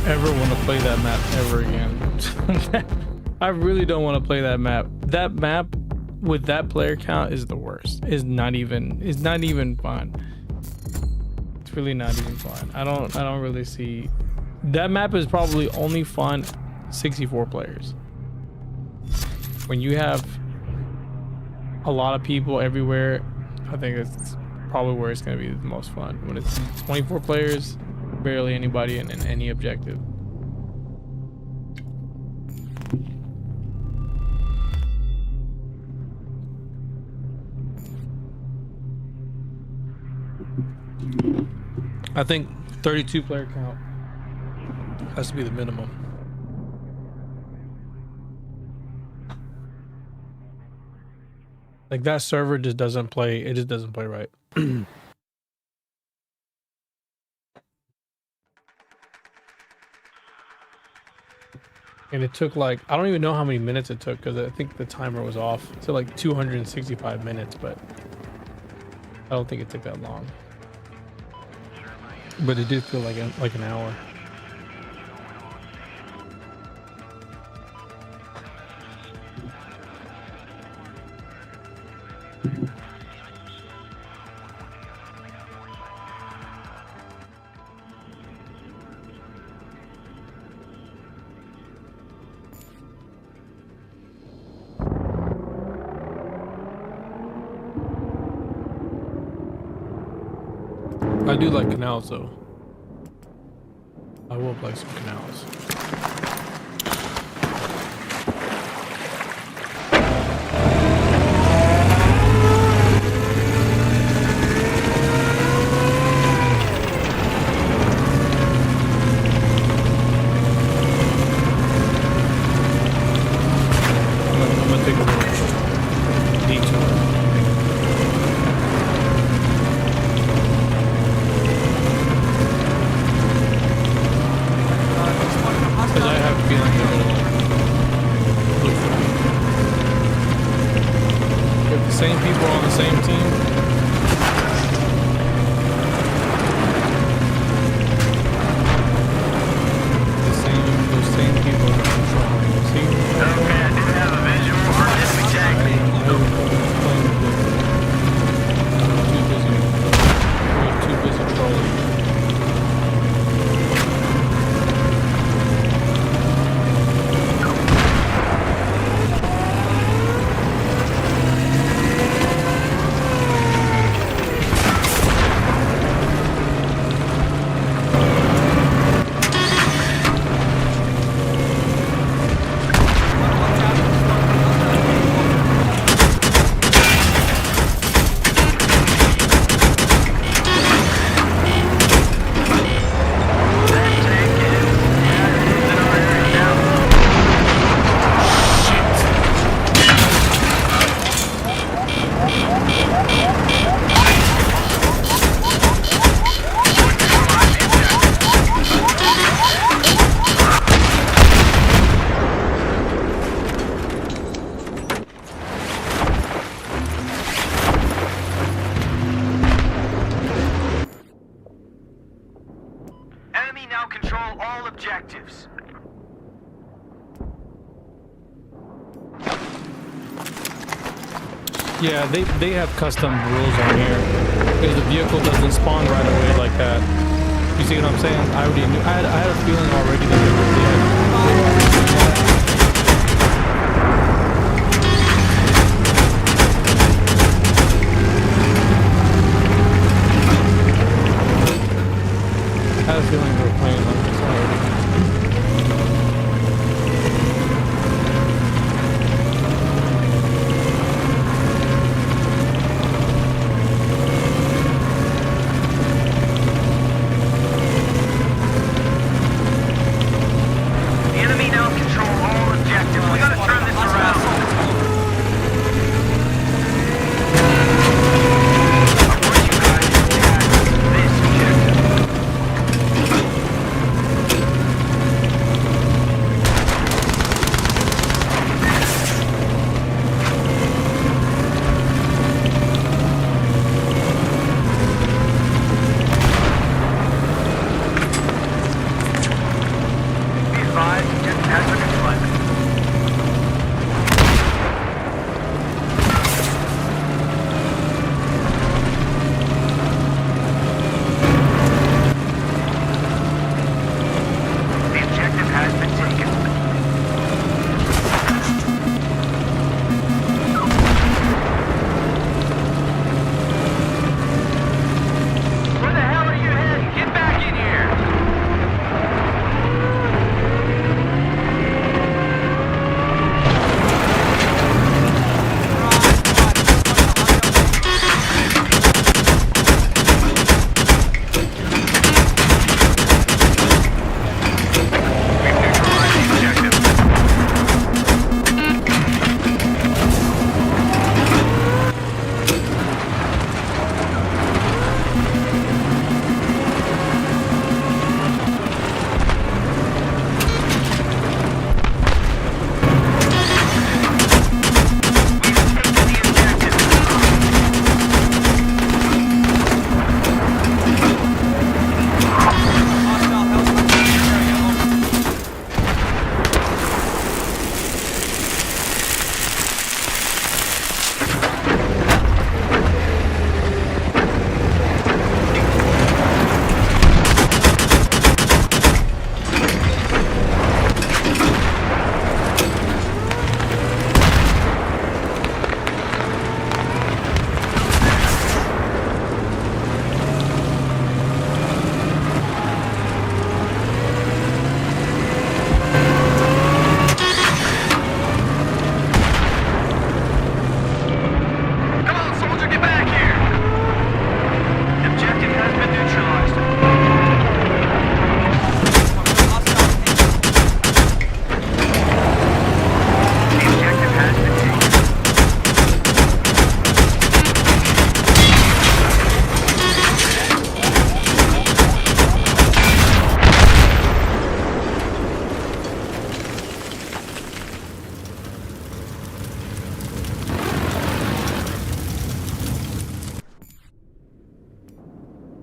ever want to play that map ever again. I really don't want to play that map. That map with that player count is the worst. It's not even fun. It's really not even fun. I don't really see. That map is probably only fun 64 players. When you have a lot of people everywhere, I think it's probably where it's going to be the most fun. When it's 24 players, barely anybody in any objective. I think 32 player count has to be the minimum. Like that server just doesn't play. It just doesn't play right. And it took like, I don't even know how many minutes it took because I think the timer was off. It took like 265 minutes, but I don't think it took that long. But it did feel like an hour. I do like canals though. I will play some canals. I'm gonna take a little detour. Same people on the same team. Those same people are controlling. See?
Okay, I do have a visual on this exactly.
Too busy trolling. Yeah, they have custom rules on here because the vehicle doesn't spawn right away like that. You see what I'm saying? I already knew. I had a feeling already that I had a feeling they were playing like this already.
The enemy now control all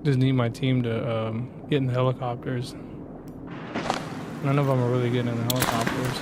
Just need my team to get in the helicopters. None of them are really good in the helicopters.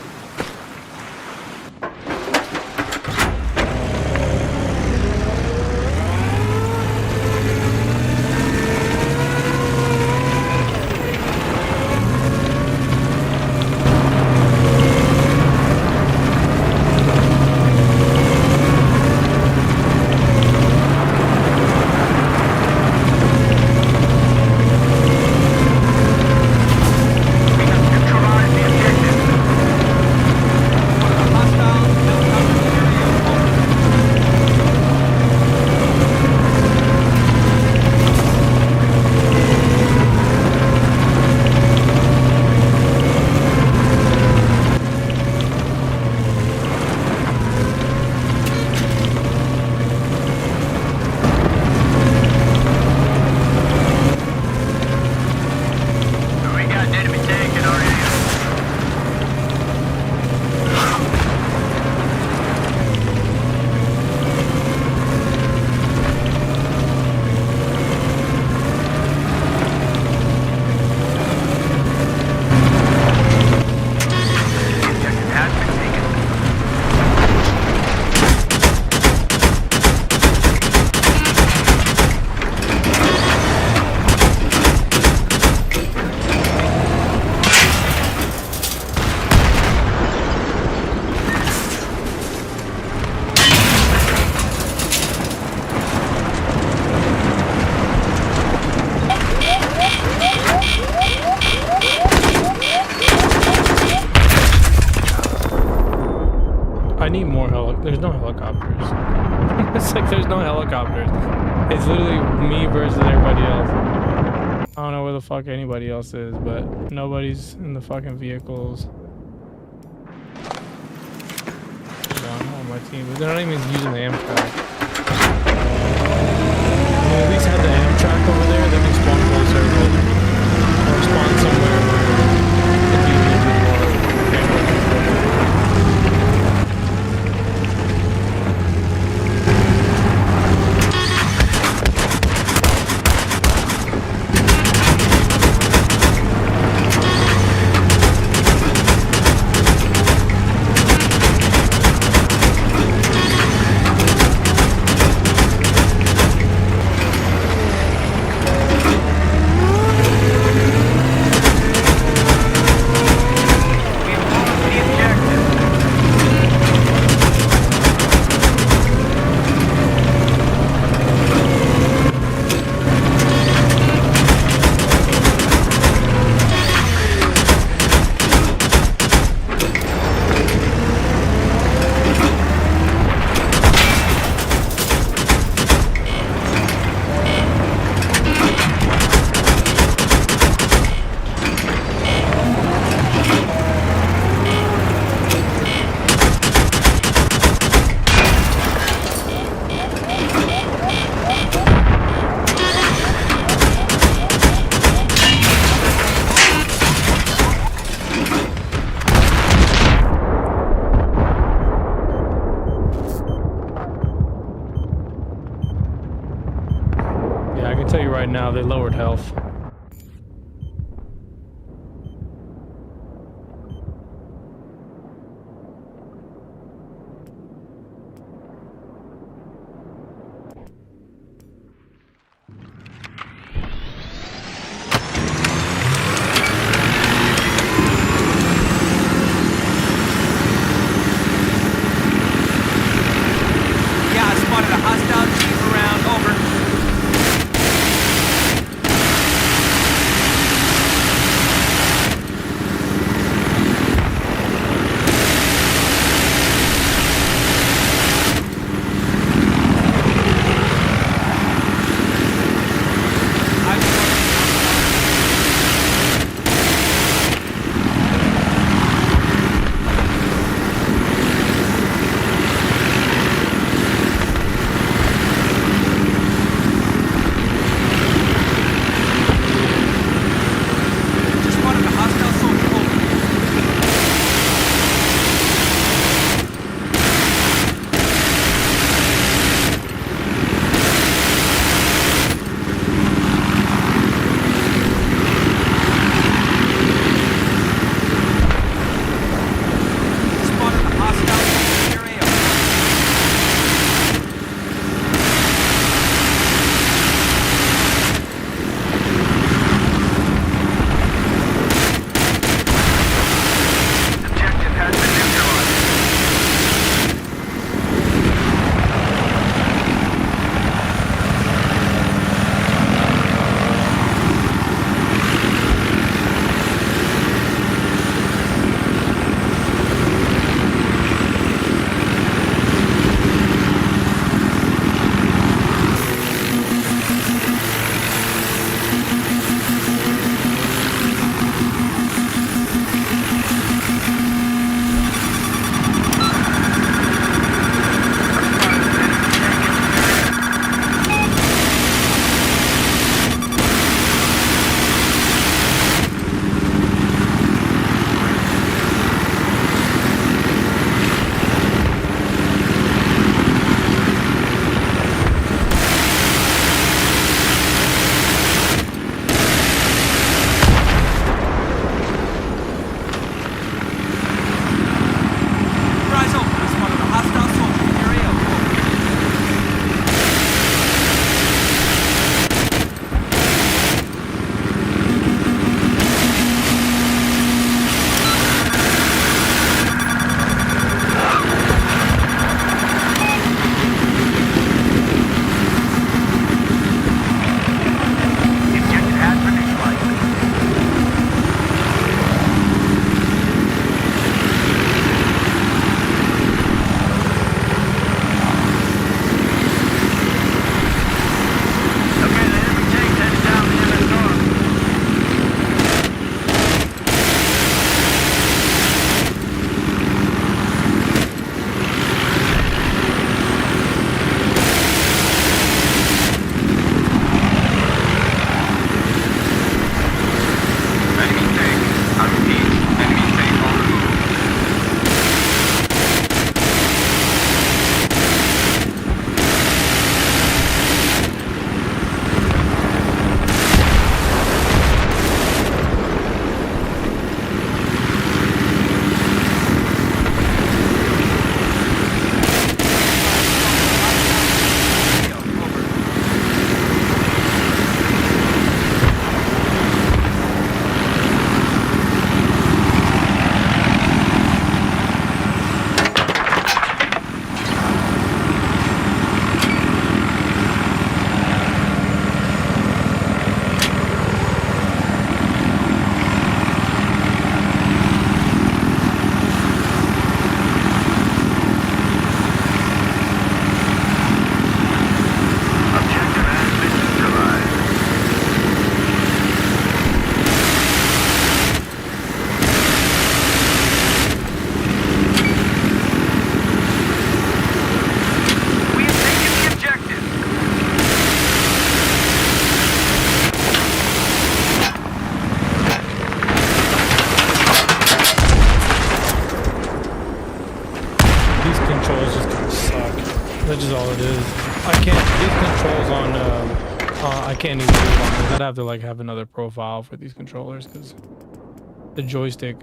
I need more there's no helicopters. It's like there's no helicopters. It's literally me versus everybody else. I don't know where the fuck anybody else is, but nobody's in the fucking vehicles. I'm on my team, but they're not even using the Amtrak. They at least have the Amtrak over there, they can spawn closer, or spawn somewhere where the team is more. Right now, they lowered health.
Yeah, I spotted a hostile jeep around. Over.
all it is. I can't. These controls on. I can't even do it on this. I'd have to like have another profile for these controllers because the joystick.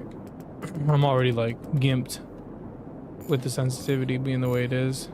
I'm already like gimped with the sensitivity being the way it is.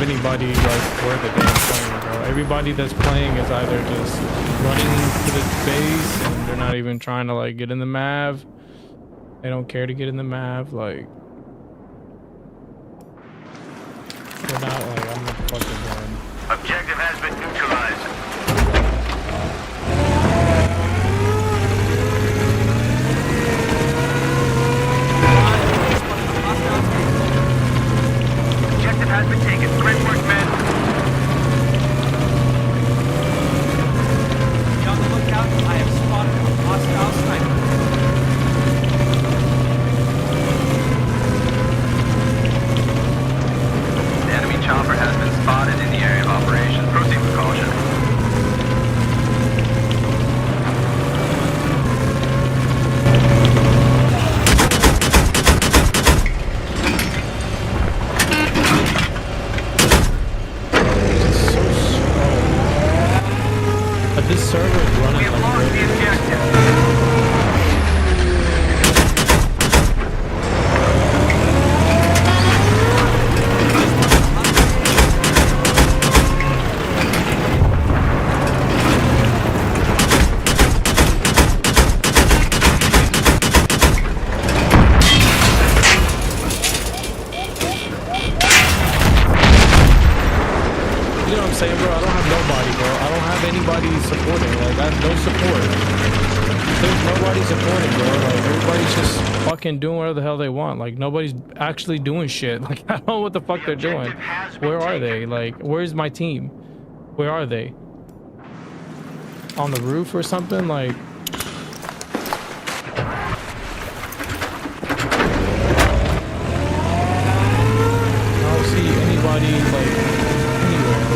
Anybody like where the game's playing, bro. Everybody that's playing is either just running to the base and they're not even trying to like get in the MAV. They don't care to get in the MAV, like they're not like I'm not fucking done.
Objective has been neutralized. Has been taken. Great work, men. Be on the lookout. I have spotted a hostile sniper. The enemy chopper has been spotted in the area of operation. Proceed with caution.
This server is running. We have lost the objective. You know what I'm saying, bro? I don't have nobody, bro. I don't have anybody supporting. Like, I have no support. There's nobody supporting, bro. Like, everybody's just fucking doing whatever the hell they want. Like, nobody's actually doing shit. Like, I don't know what the fuck they're doing. Where are they? Like, where's my team? Where are they? On the roof or something? Like... I don't see anybody, like, anywhere.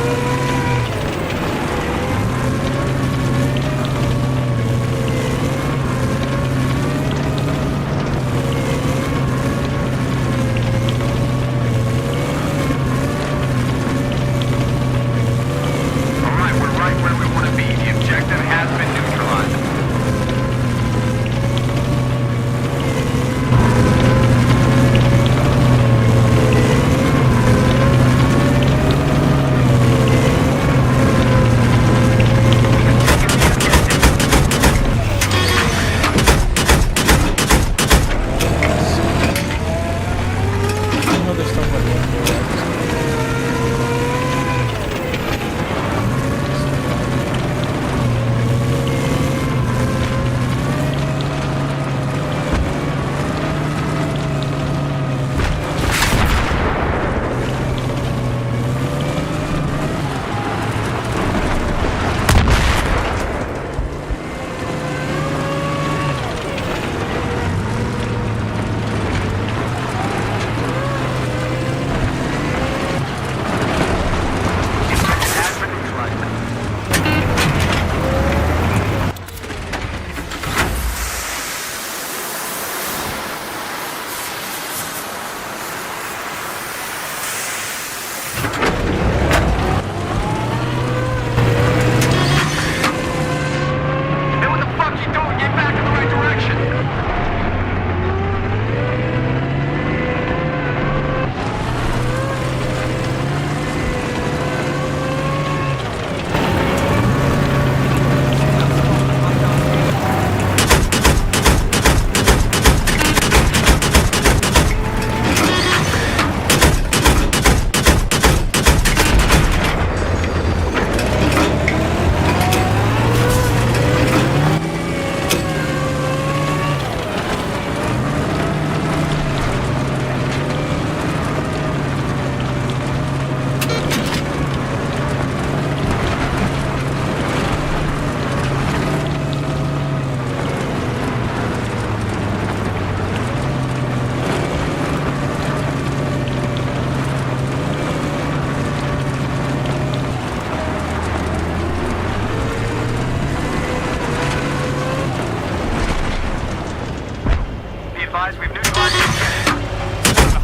advised we've neutralized the objective.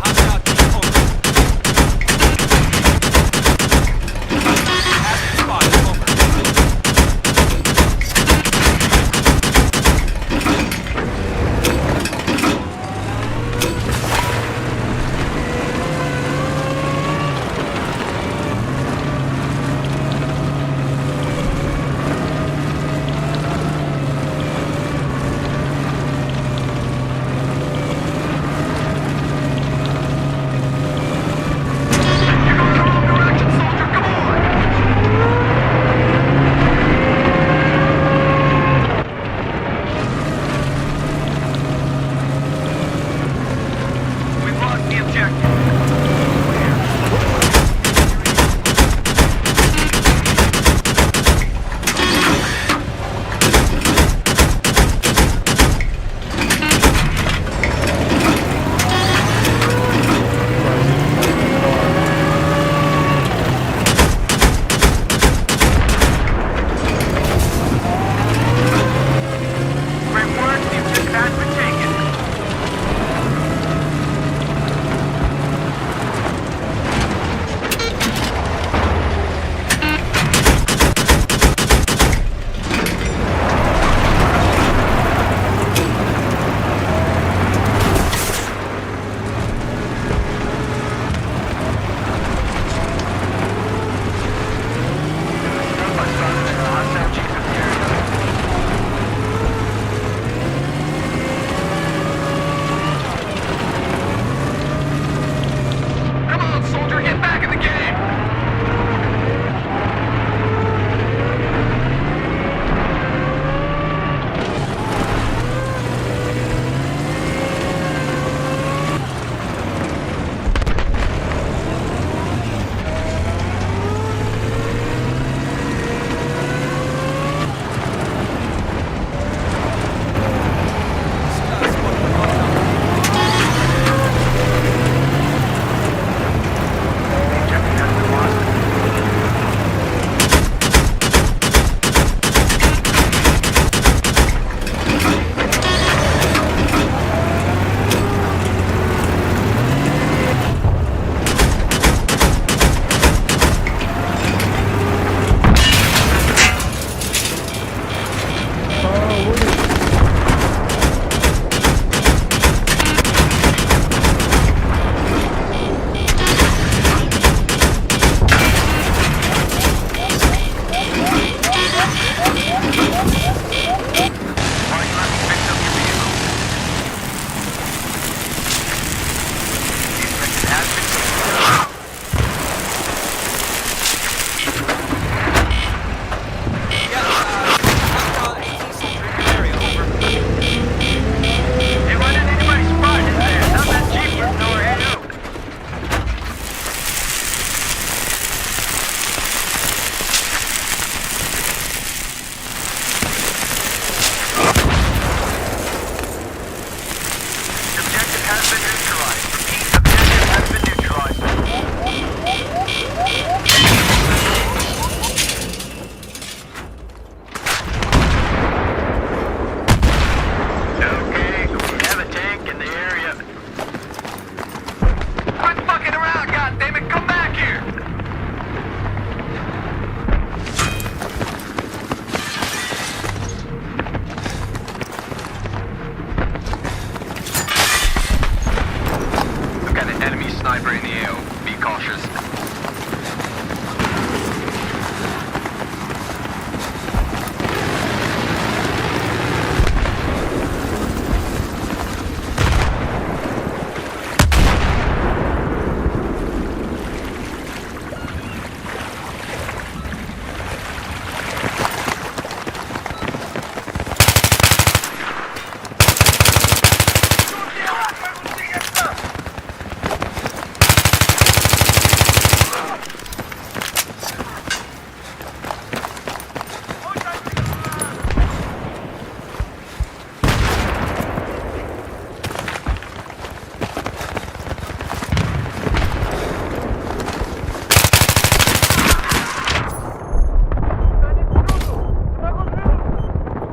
Hostile team over. Active spot is over.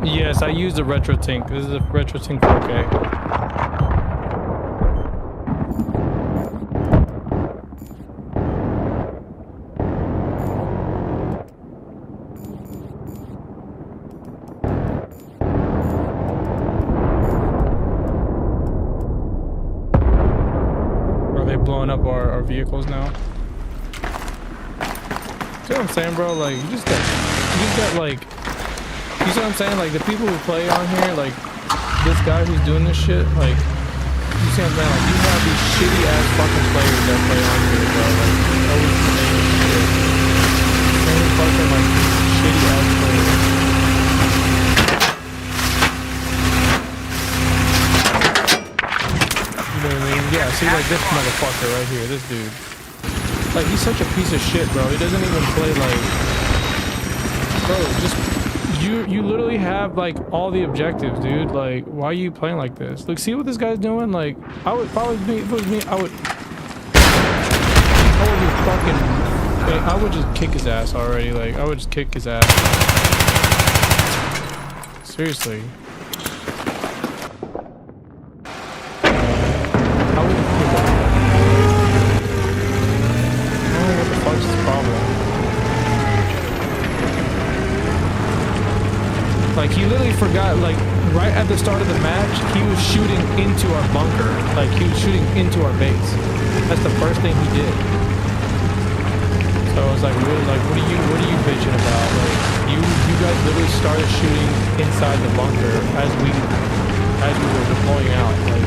Yes, I used a retro tank. This is a retro tank 4K. blowing up our vehicles now. See what I'm saying, bro? Like, you just got like, you see what I'm saying? Like, the people who play on here, like, this guy who's doing this shit, like, you see what I'm saying? Like, you have these shitty ass fucking players that play on here, bro. Like, always playing shit. Same fucking, like, shitty ass players. You know what I mean? Yeah, see, like, this motherfucker right here, this dude. Like, he's such a piece of shit, bro. He doesn't even play, like... Bro, just... You literally have, like, all the objectives, dude. Like, why are you playing like this? Like, see what this guy's doing? Like, I would... If it was me, I would be fucking... Like, I would just kick his ass already. Like, I would just kick his ass. Seriously. I would kick him. What's his problem? Like, he literally forgot, like, right at the start of the match, he was shooting into our bunker. Like, he was shooting into our base. That's the first thing he did. So I was like, really, like, what are you bitching about? Like, you guys literally started shooting inside the bunker as we were deploying out. Like,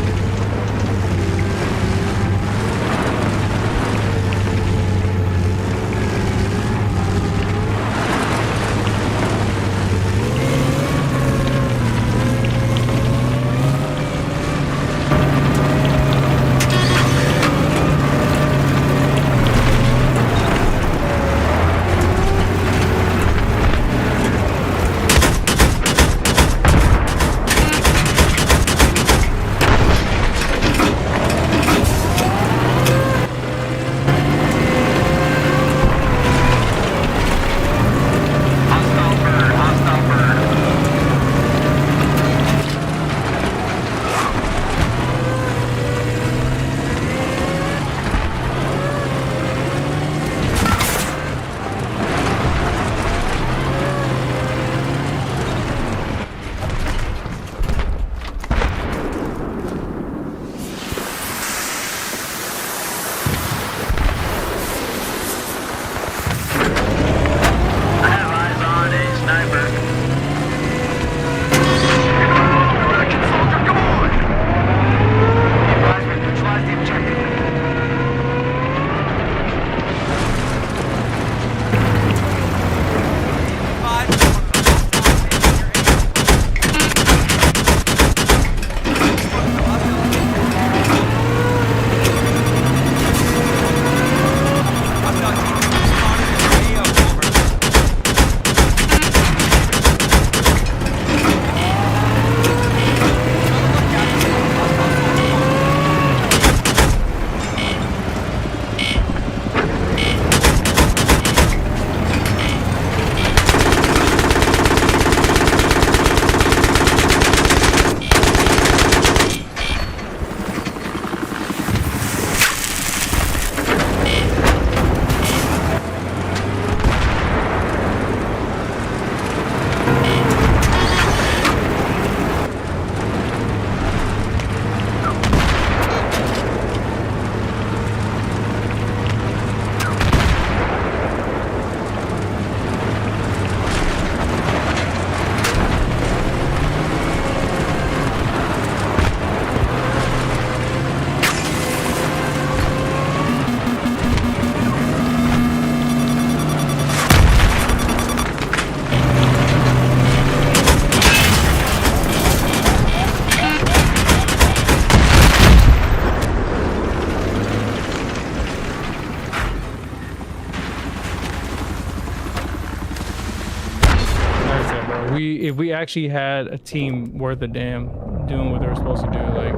if we actually had a team worth a damn doing what they were supposed to do, like,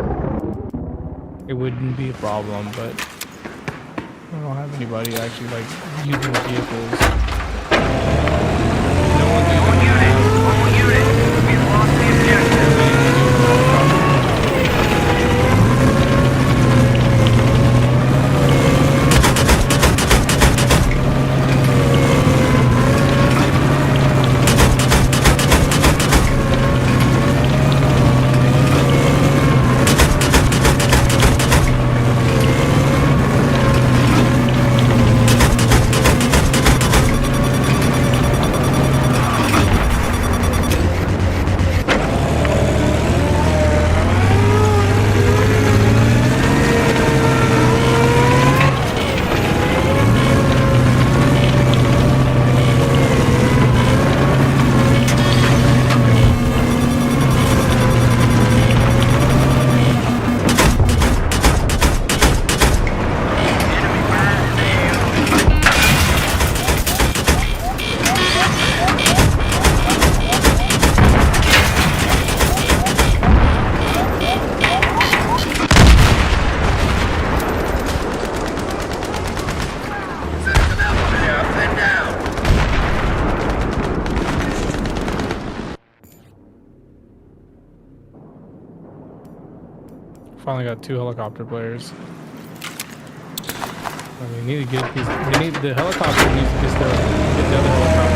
it wouldn't be a problem, but I don't have anybody actually, like, using the vehicles. No one unit, we've lost the objective. Finally got 2 helicopter players. We need to get these. We need the helicopter needs to get the other helicopter.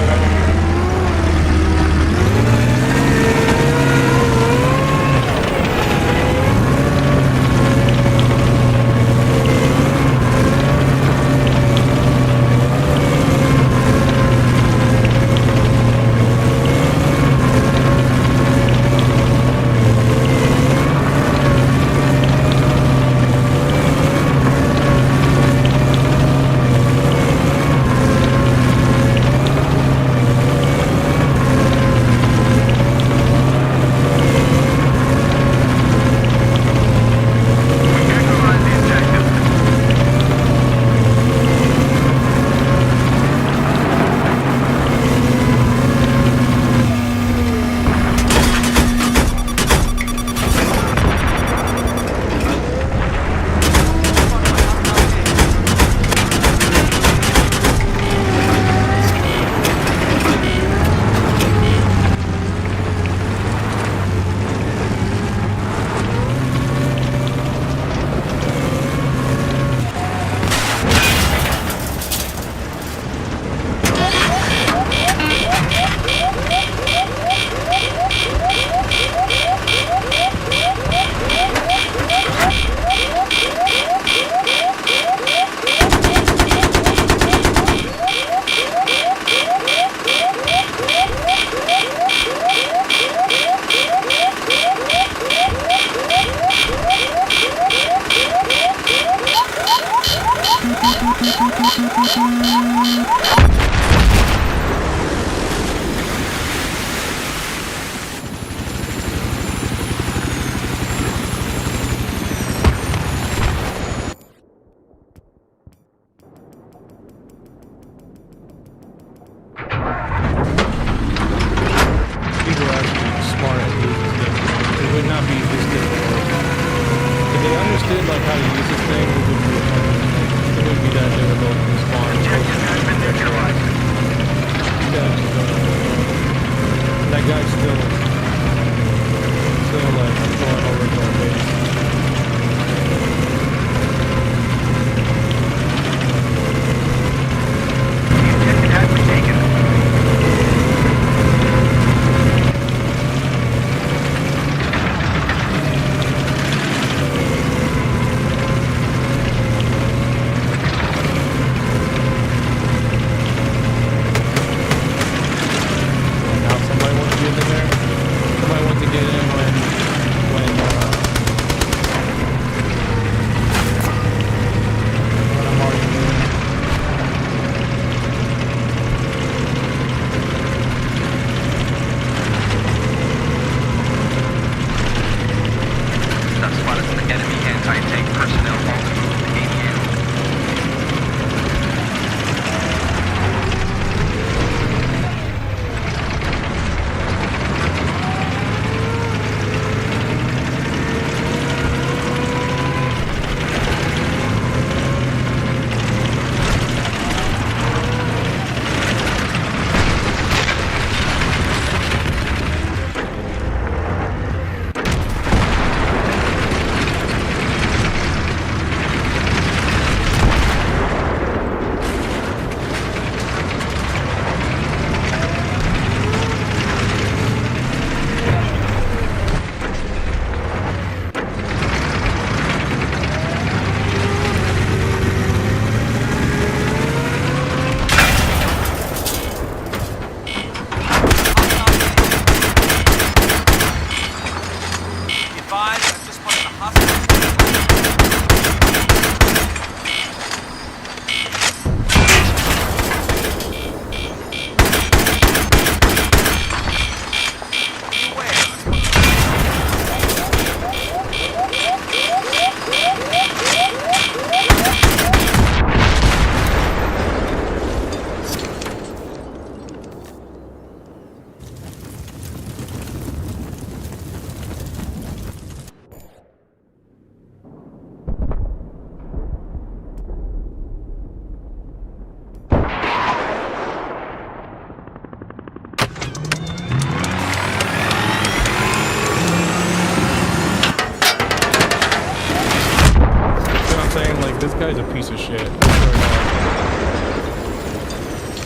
like, this guy's a piece of shit. I swear to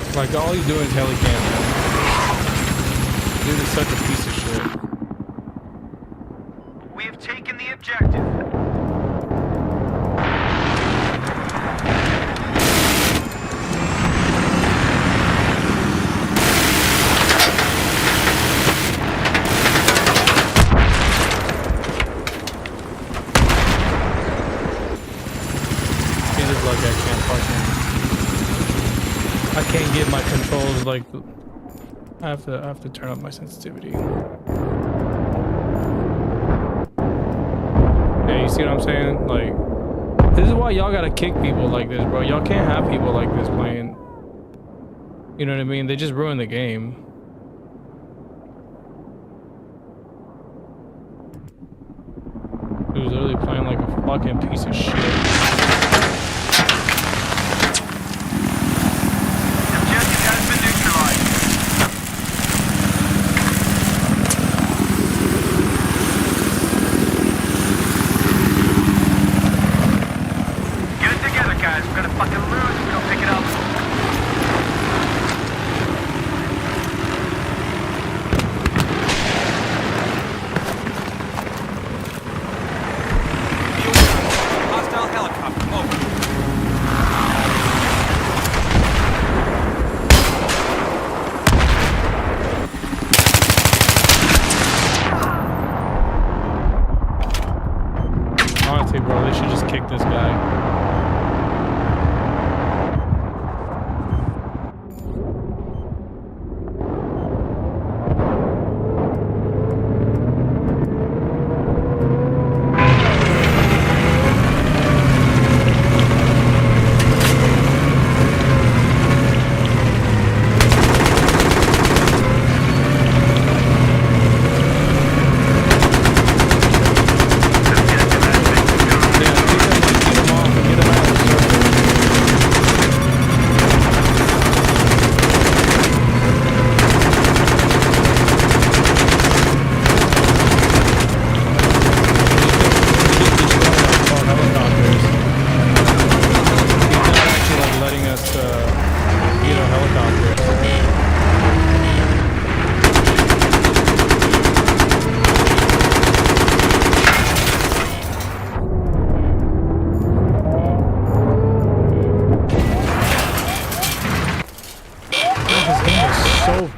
God. Like, all he's doing is helicam. Dude is such a piece of shit.
We have taken the objective.
I can't get my controls, like, I have to turn up my sensitivity. Yeah, you see what I'm saying? Like, this is why y'all gotta kick people like this, bro. Y'all can't have people like this playing. You know what I mean? They just ruin the game. He was literally playing like a fucking piece of shit.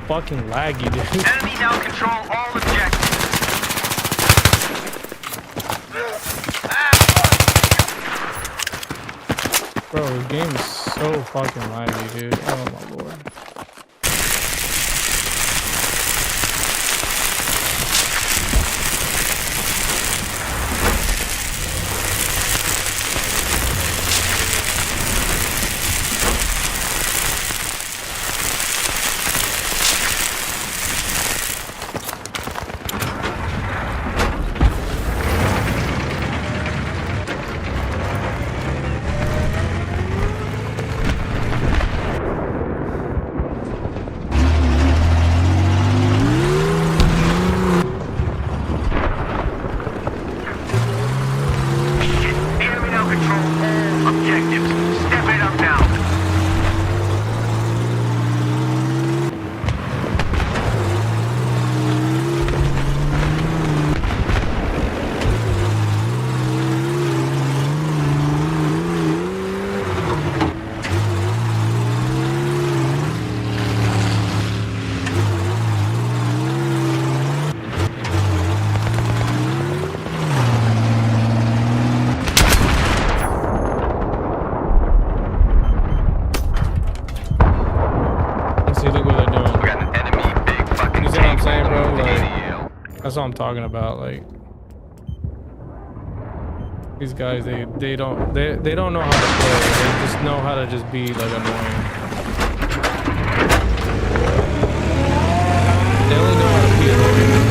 Fucking laggy, dude.
Enemy now control all objectives.
Bro, this game is so fucking laggy, dude. Oh my lord. That's what I'm talking about. Like, these guys, they don't know how to play. They just know how to just be like annoying. They only know how to be annoying.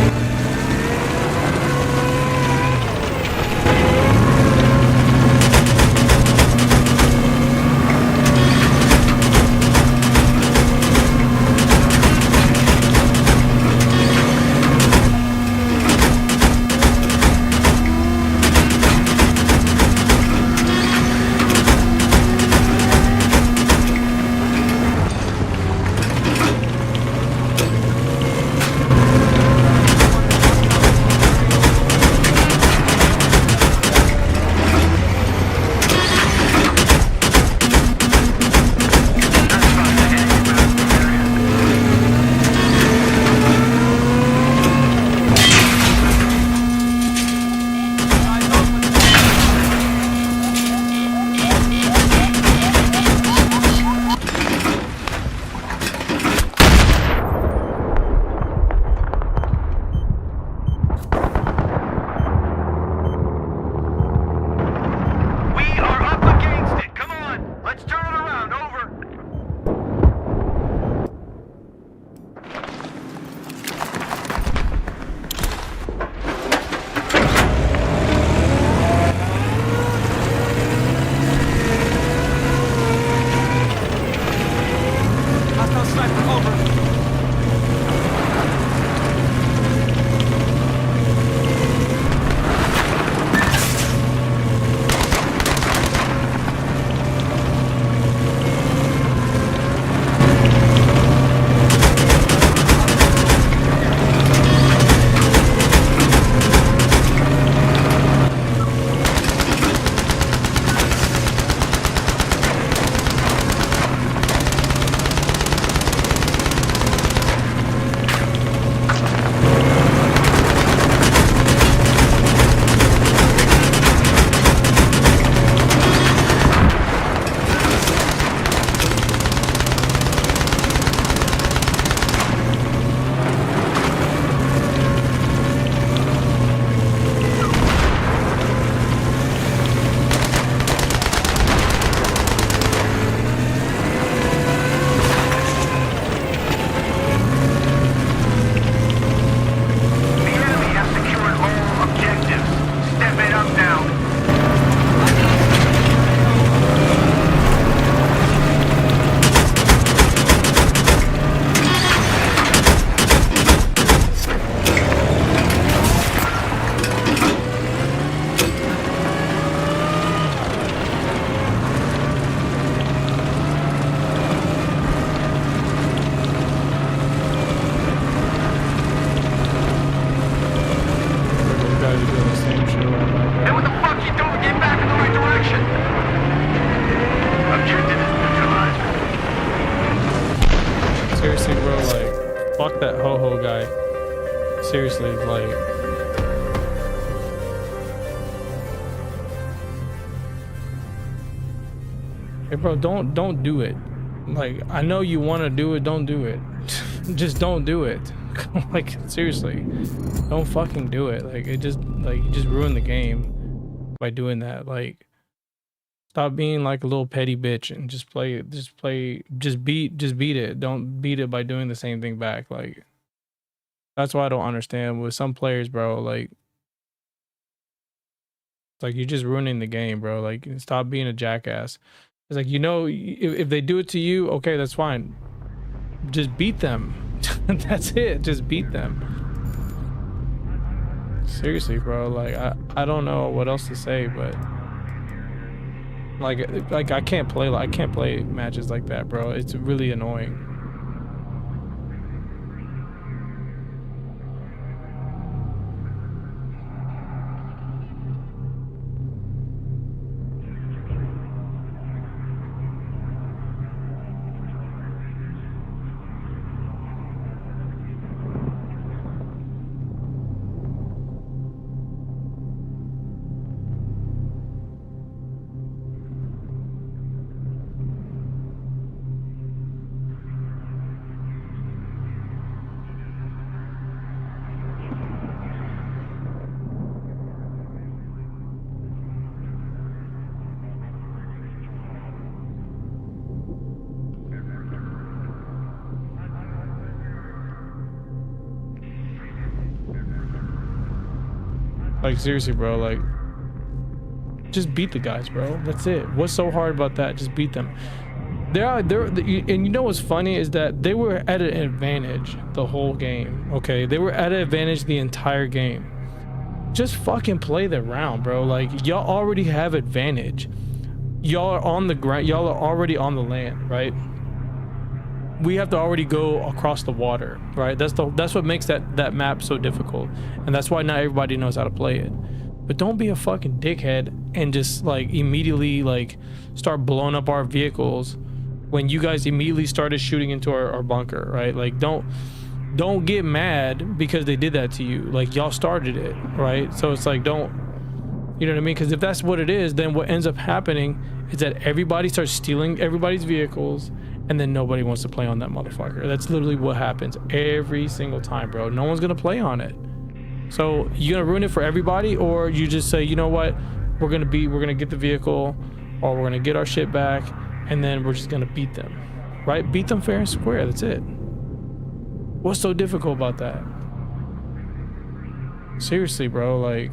seriously, like, hey bro, don't do it. Like, I know you want to do it, don't do it. Just don't do it. Like, seriously, don't fucking do it. Like, it just, like, you just ruin the game by doing that. Like, stop being like a little petty bitch and just beat it. Don't beat it by doing the same thing back. Like, that's why I don't understand with some players, bro. Like, it's like you're just ruining the game, bro. Like, stop being a jackass. It's like, you know, if they do it to you, okay, that's fine. Just beat them. That's it. Just beat them. Seriously, bro. Like, I don't know what else to say, but like I can't play matches like that, bro. It's really annoying. Like, seriously, bro, like, just beat the guys, bro. That's it. What's so hard about that? Just beat them. And you know what's funny is that they were at an advantage the whole game, okay? They were at an advantage the entire game. Just fucking play the round, bro. Like, y'all already have advantage. Y'all are on the ground. Y'all are already on the land, right? We have to already go across the water, right? That's what makes that map so difficult, and that's why not everybody knows how to play it. But don't be a fucking dickhead and just like immediately like start blowing up our vehicles when you guys immediately started shooting into our bunker, right? Like, don't get mad because they did that to you. Like, y'all started it, right? So it's like, don't, you know what I mean? Because if that's what it is, then what ends up happening is that everybody starts stealing everybody's vehicles, and then nobody wants to play on that motherfucker. That's literally what happens every single time, bro. No one's gonna play on it. So you gonna ruin it for everybody, or you just say, you know what, we're gonna get the vehicle, or we're gonna get our shit back, and then we're just gonna beat them, right? Beat them fair and square. That's it. What's so difficult about that? Seriously, bro. Like,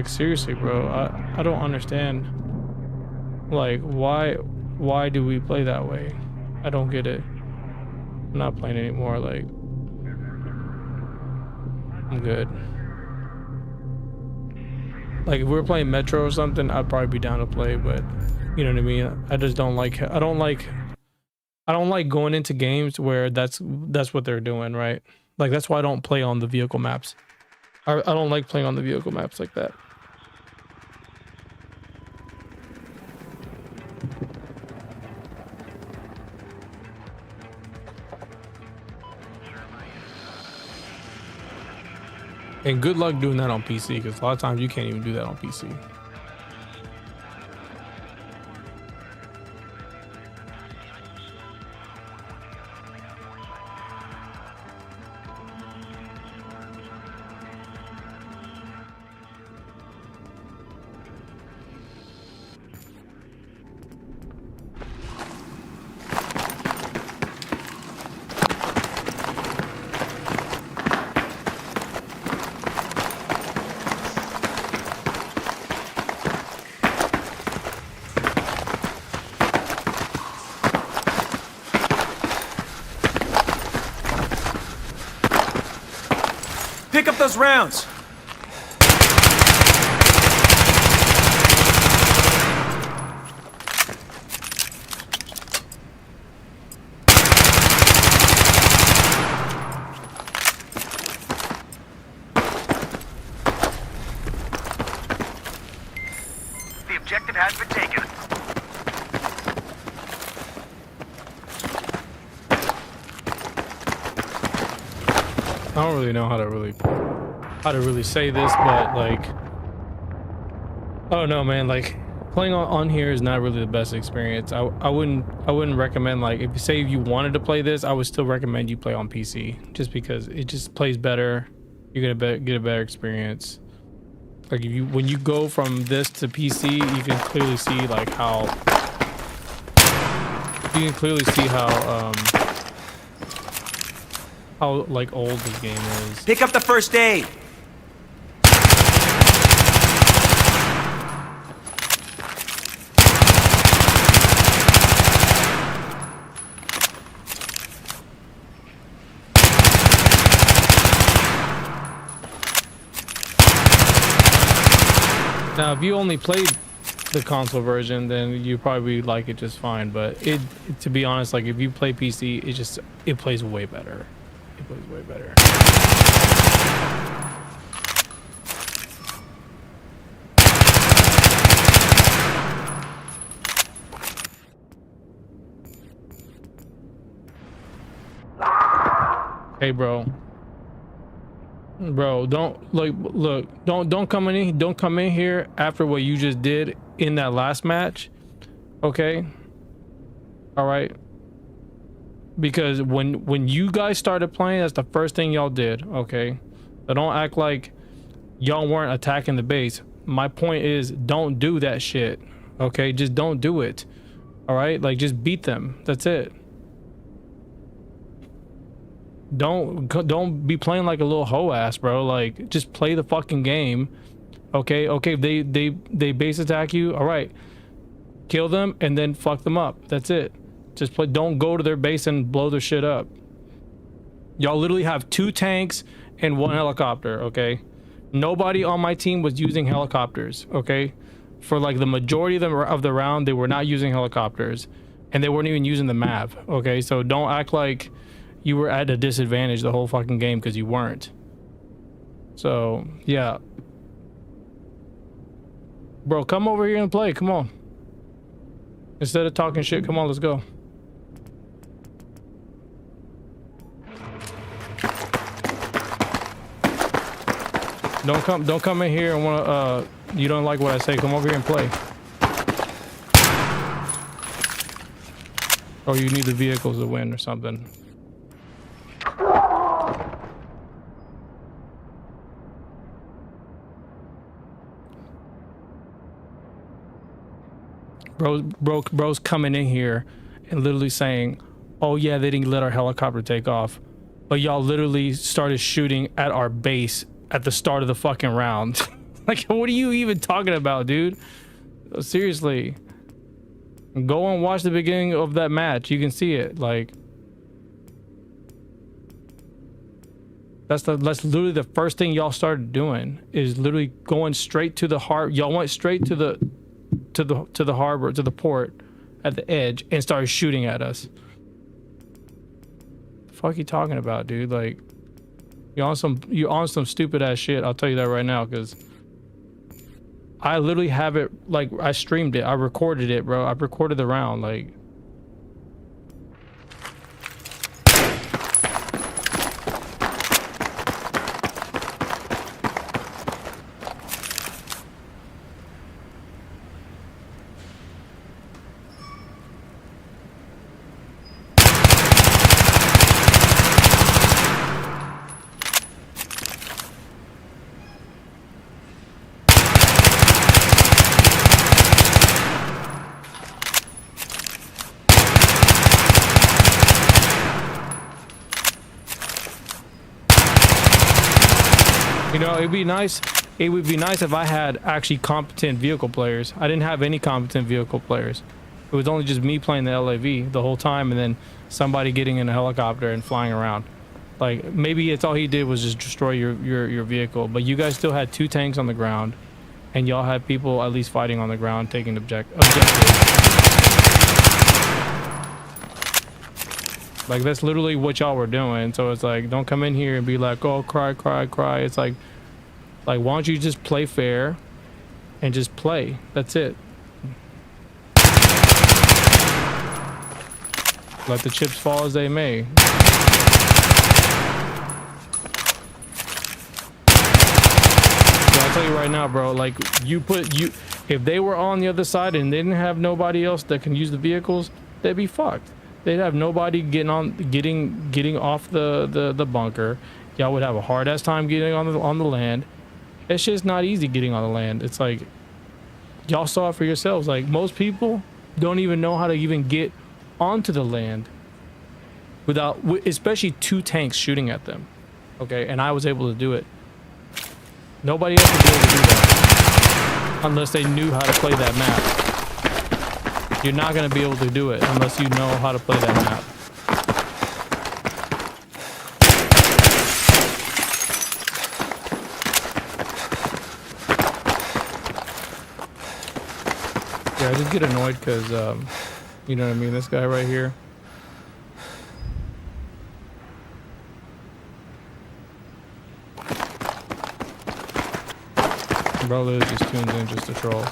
seriously, bro. I don't understand. Like, why do we play that way? I don't get it. I'm not playing anymore. Like, I'm good. Like, if we were playing Metro or something, I'd probably be down to play, but you know what I mean? I just don't like, I don't like going into games where that's what they're doing, right? Like, that's why I don't play on the vehicle maps. I don't like playing on the vehicle maps like that. And good luck doing that on PC, because a lot of times you can't even do that on PC.
pick up those rounds.
The objective has been taken.
I don't really know how to really say this, but like, I don't know, man. Like, playing on here is not really the best experience. I wouldn't recommend, like, if you wanted to play this, I would still recommend you play on PC, just because it just plays better. You're gonna get a better experience. Like, when you go from this to PC, you can clearly see like how like old this game is.
Pick up the first aid.
Now, if you only played the console version, then you probably like it just fine. But to be honest, like, if you play PC, it plays way better. It plays way better. Hey, bro, don't come in here after what you just did in that last match, okay? All right, because when you guys started playing, that's the first thing y'all did, okay? So don't act like y'all weren't attacking the base. My point is, don't do that shit, okay? Just don't do it. All right, like, just beat them. That's it. Don't be playing like a little hoe ass, bro. Like, just play the fucking game. Okay, they base attack you, all right, kill them and then fuck them up. That's it. Just play. Don't go to their base and blow their shit up. Y'all literally have 2 tanks and 1 helicopter, okay? Nobody on my team was using helicopters, okay? For like the majority of the round, they were not using helicopters, and they weren't even using the map, okay? So don't act like you were at a disadvantage the whole fucking game, because you weren't. So yeah, bro, come over here and play. Come on, instead of talking shit, come on, let's go. Don't come in here and wanna you don't like what I say, come over here and play. Or you need the vehicles to win or something. Bro's coming in here and literally saying, oh yeah, they didn't let our helicopter take off, but y'all literally started shooting at our base at the start of the fucking round. Like, what are you even talking about, dude? Seriously, go and watch the beginning of that match. You can see it. Like, that's literally the first thing y'all started doing, is literally going straight to the heart. Y'all went straight to the harbor, to the port at the edge, and started shooting at us. The fuck you talking about, dude? Like, you're on some stupid ass shit. I'll tell you that right now, because I literally have it, like, I streamed it, I recorded it, bro. I recorded the round, like. You know, it'd be nice. It would be nice if I had actually competent vehicle players. I didn't have any competent vehicle players. It was only just me playing the LAV the whole time, and then somebody getting in a helicopter and flying around. Like maybe it's all he did was just destroy your vehicle, but you guys still had 2 tanks on the ground, and y'all had people at least fighting on the ground, taking objectives. Like that's literally what y'all were doing. So it's like, don't come in here and be like, oh, cry, cry, cry. It's like why don't you just play fair and just play? That's it. Let the chips fall as they may. I'll tell you right now, bro, like if they were on the other side and they didn't have nobody else that can use the vehicles, they'd be fucked. They'd have nobody getting off the bunker. Y'all would have a hard ass time getting on the land. It's just not easy getting on the land. It's like y'all saw it for yourselves. Like most people don't even know how to even get onto the land without, especially 2 tanks shooting at them. Okay, and I was able to do it. Nobody else would be able to do that unless they knew how to play that map. You're not going to be able to do it unless you know how to play that map. Yeah, I just get annoyed because, you know what I mean? This guy right here. Bro literally just tunes in just to troll.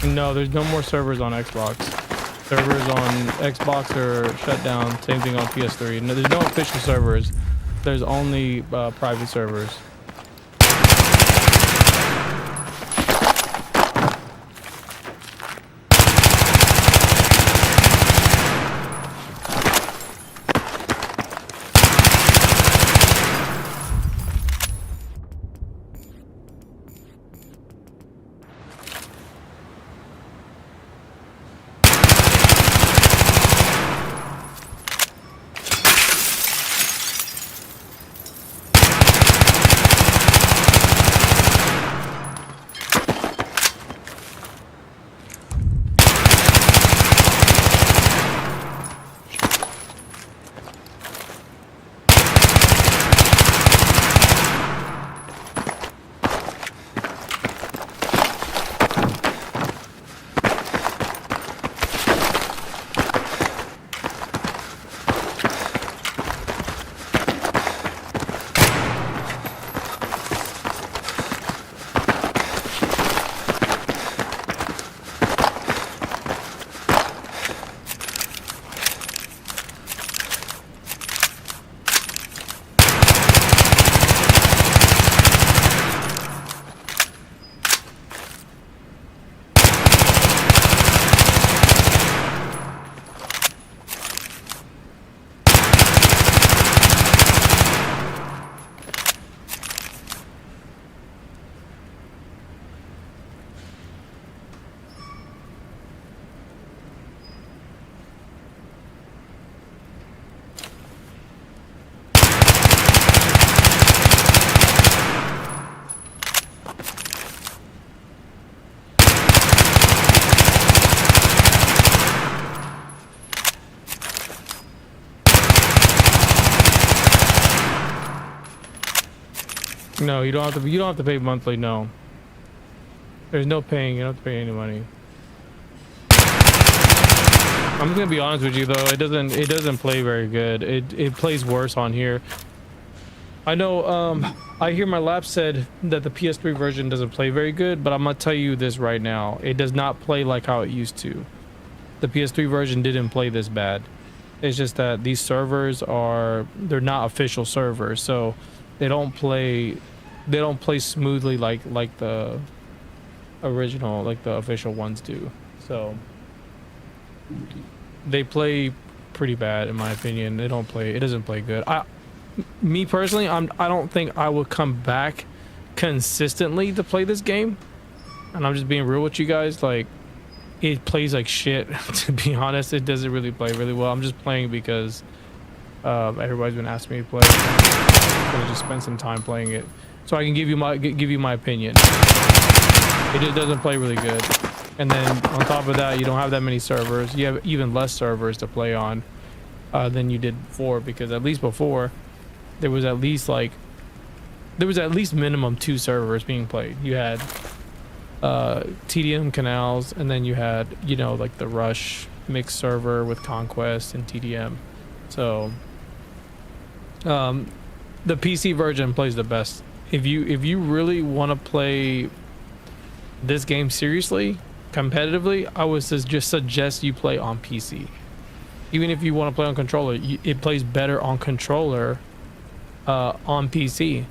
No, there's no more servers on Xbox. Servers on Xbox are shut down. Same thing on PS3. No, there's no official servers. There's only private servers. No, you don't have to pay monthly, no. There's no paying, you don't have to pay any money. I'm gonna be honest with you though, it doesn't play very good. It plays worse on here. I know I hear my lap said that the PS3 version doesn't play very good, but I'm gonna tell you this right now. It does not play like how it used to. The PS3 version didn't play this bad. It's just that these servers they're not official servers, so they don't play smoothly like the original, like the official ones do. So they play pretty bad in my opinion. It doesn't play good. Me personally, I don't think I would come back consistently to play this game, and I'm just being real with you guys. Like, it plays like shit. To be honest, it doesn't really play really well. I'm just playing because everybody's been asking me to play. I'm gonna just spend some time playing it so I can give you my opinion. It just doesn't play really good. And then on top of that, you don't have that many servers. You have even less servers to play on than you did before, because at least before there was at least minimum 2 servers being played. You had TDM canals, and then you had, you know, like the Rush mixed server with Conquest and TDM. So the PC version plays the best. If you really want to play this game seriously, competitively, I would just suggest you play on PC. Even if you want to play on controller, it plays better on controller on PC.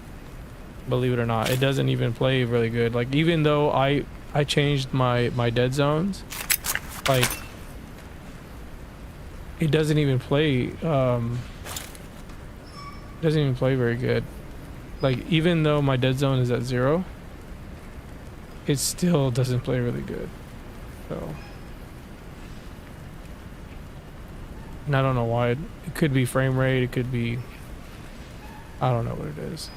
Believe it or not, it doesn't even play really good. Like, even though I changed my dead zones, like, it doesn't even play very good. Like, even though my dead zone is at 0, it still doesn't play really good. So, and I don't know why. It could be frame rate, it could be, I don't know what it is.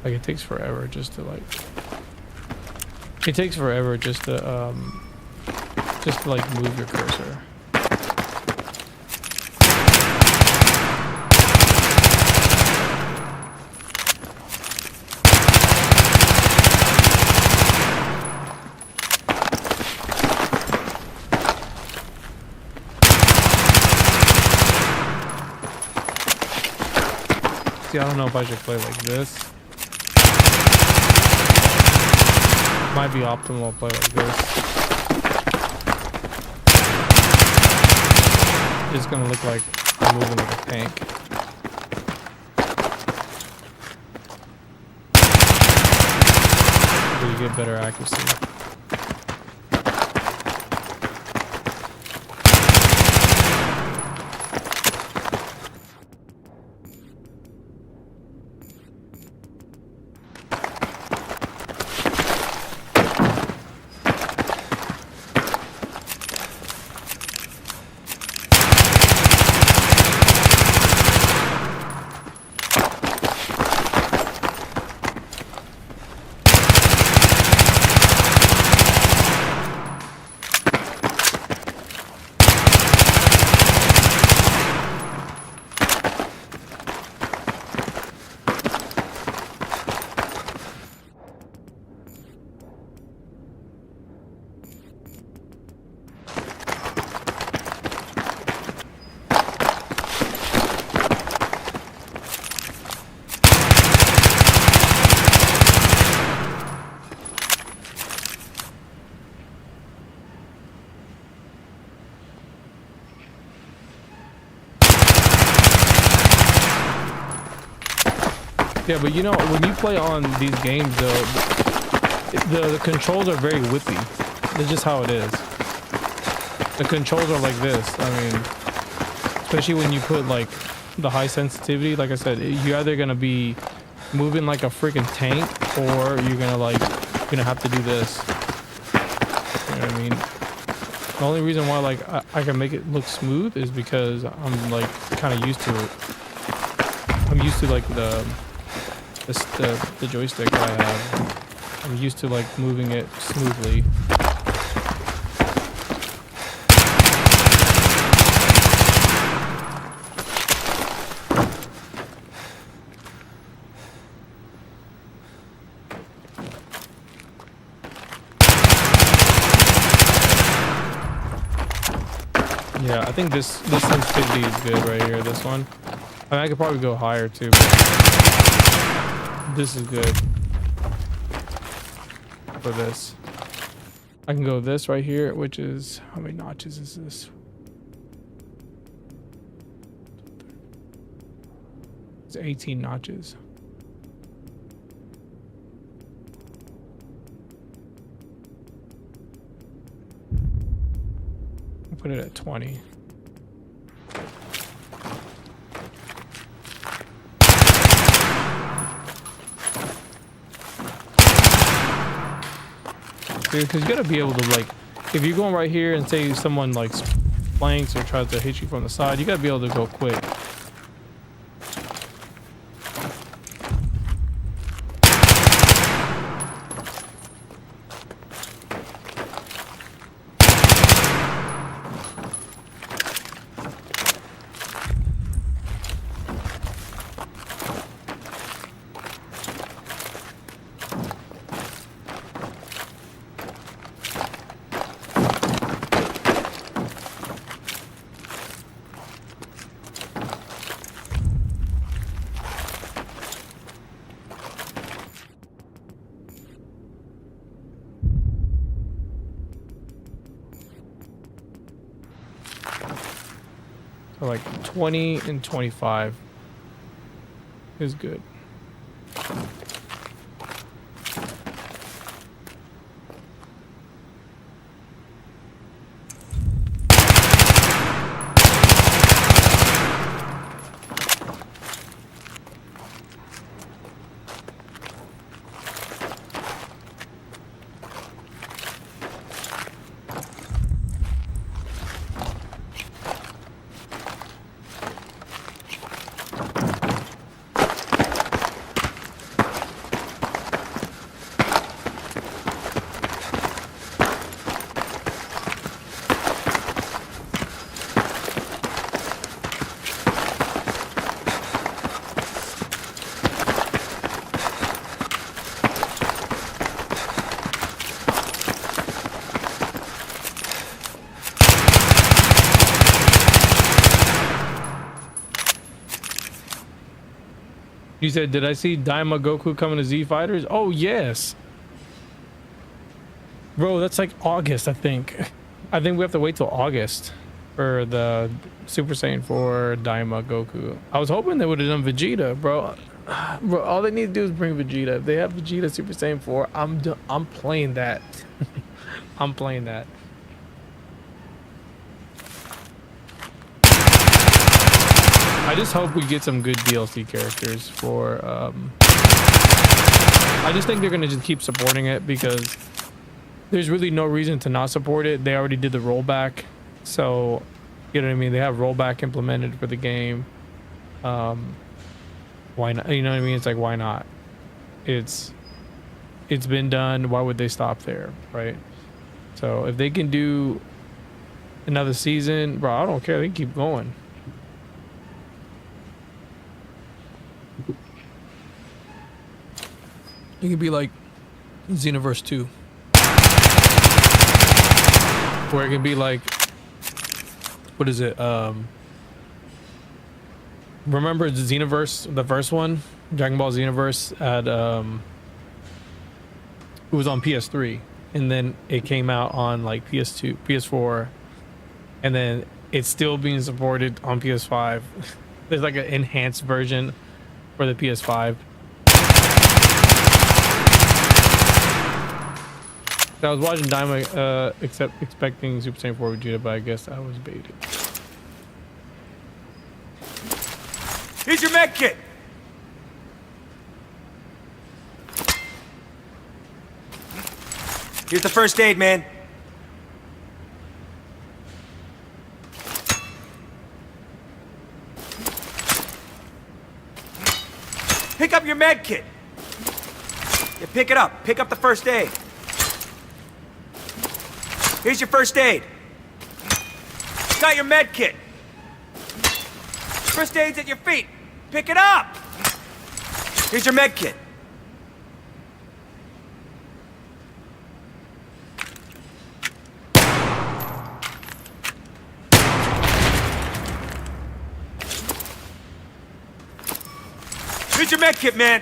Like, it takes forever just to move your cursor. See, I don't know if I should play like this. Might be optimal to play like this. It's gonna look like I'm moving like a tank. So you get better accuracy. Yeah, but you know, when you play on these games, though, the controls are very whippy. It's just how it is. The controls are like this. I mean, especially when you put like the high sensitivity, like I said, you're either gonna be moving like a freaking tank, or you're gonna have to do this. You know what I mean? The only reason why like I can make it look smooth is because I'm like kind of used to it. I'm used to like the joystick that I have. I'm used to like moving it smoothly. Yeah, I think this sensitivity is good right here, this one. I mean, I could probably go higher too, but this is good for this. I can go this right here, which is, how many notches is this? It's 18 notches. Put it at 20. Because you gotta be able to, like, if you're going right here and say someone like flanks or tries to hit you from the side, you gotta be able to go quick. So like 20 and 25 is good. You said, did I see Daima Goku coming to Z Fighters? Oh, yes. Bro, that's like August, I think. I think we have to wait till August for the Super Saiyan 4 Daima Goku. I was hoping they would have done Vegeta, bro. Bro, all they need to do is bring Vegeta. If they have Vegeta Super Saiyan 4, I'm playing that. I'm playing that. I just hope we get some good DLC characters for, I just think they're going to just keep supporting it because there's really no reason to not support it. They already did the rollback. So, you know what I mean? They have rollback implemented for the game. Why not? You know what I mean? It's like, why not? It's been done. Why would they stop there? Right? So if they can do another season, bro, I don't care. They can keep going. It could be like Xenoverse 2. Where it can be like, what is it? Remember the Xenoverse, the first one? Dragon Ball Xenoverse had, it was on PS3. And then it came out on like PS2, PS4. And then it's still being supported on PS5. There's like an enhanced version for the PS5. I was watching Dynamite, expecting Super Saiyan 4 Vegeta, but I guess I was baited.
Here's your med kit. Here's the first aid, man. Pick up your med kit. Yeah, pick it up. Pick up the first aid. Here's your first aid. Got your med kit. First aid's at your feet. Pick it up. Here's your med kit. Here's your med kit, man.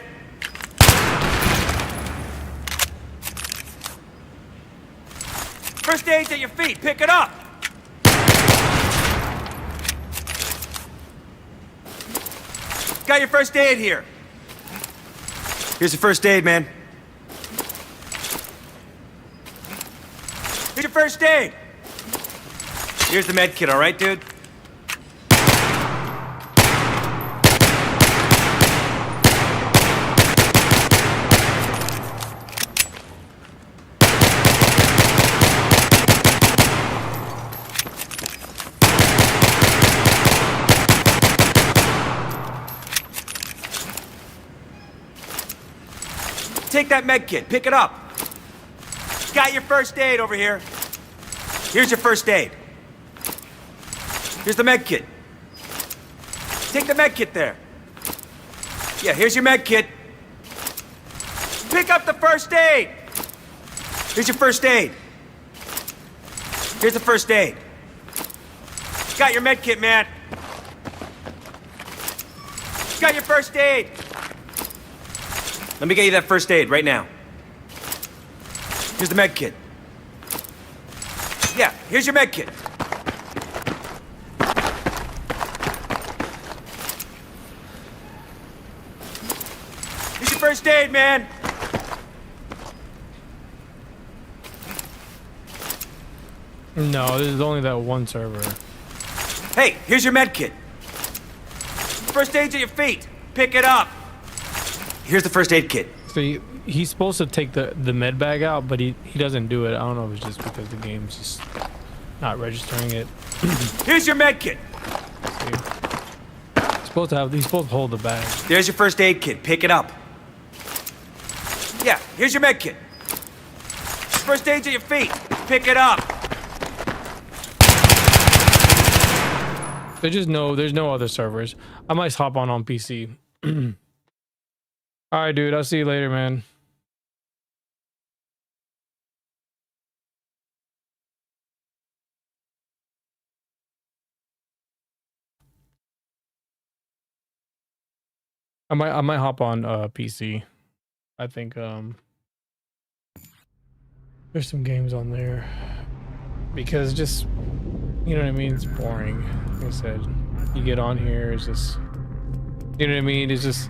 First aid's at your feet. Pick it up. Got your first aid here. Here's your first aid, man. Here's your first aid. Here's the med kit, all right, dude? Take that med kit, pick it up. Got your first aid over here. Here's your first aid. Here's the med kit. Take the med kit there. Yeah, here's your med kit. Pick up the first aid. Here's your first aid. Here's the first aid. Got your med kit, man. Got your first aid. Let me get you that first aid right now. Here's the med kit. Yeah, here's your med kit. Here's your first aid, man.
No, this is only that one server.
Hey, here's your med kit. First aid's at your feet. Pick it up. Here's the first aid kit.
So he's supposed to take the med bag out, but he doesn't do it. I don't know if it's just because the game's just not registering it.
Here's your med kit.
He's supposed to hold the bag.
There's your first aid kit. Pick it up. Yeah, here's your med kit. First aid's at your feet. Pick it up.
There's no other servers. I might hop on PC. All right, dude. I'll see you later, man. I might hop on PC. I think there's some games on there because just, you know what I mean, it's boring. Like I said, you get on here, it's just, you know what I mean, it's just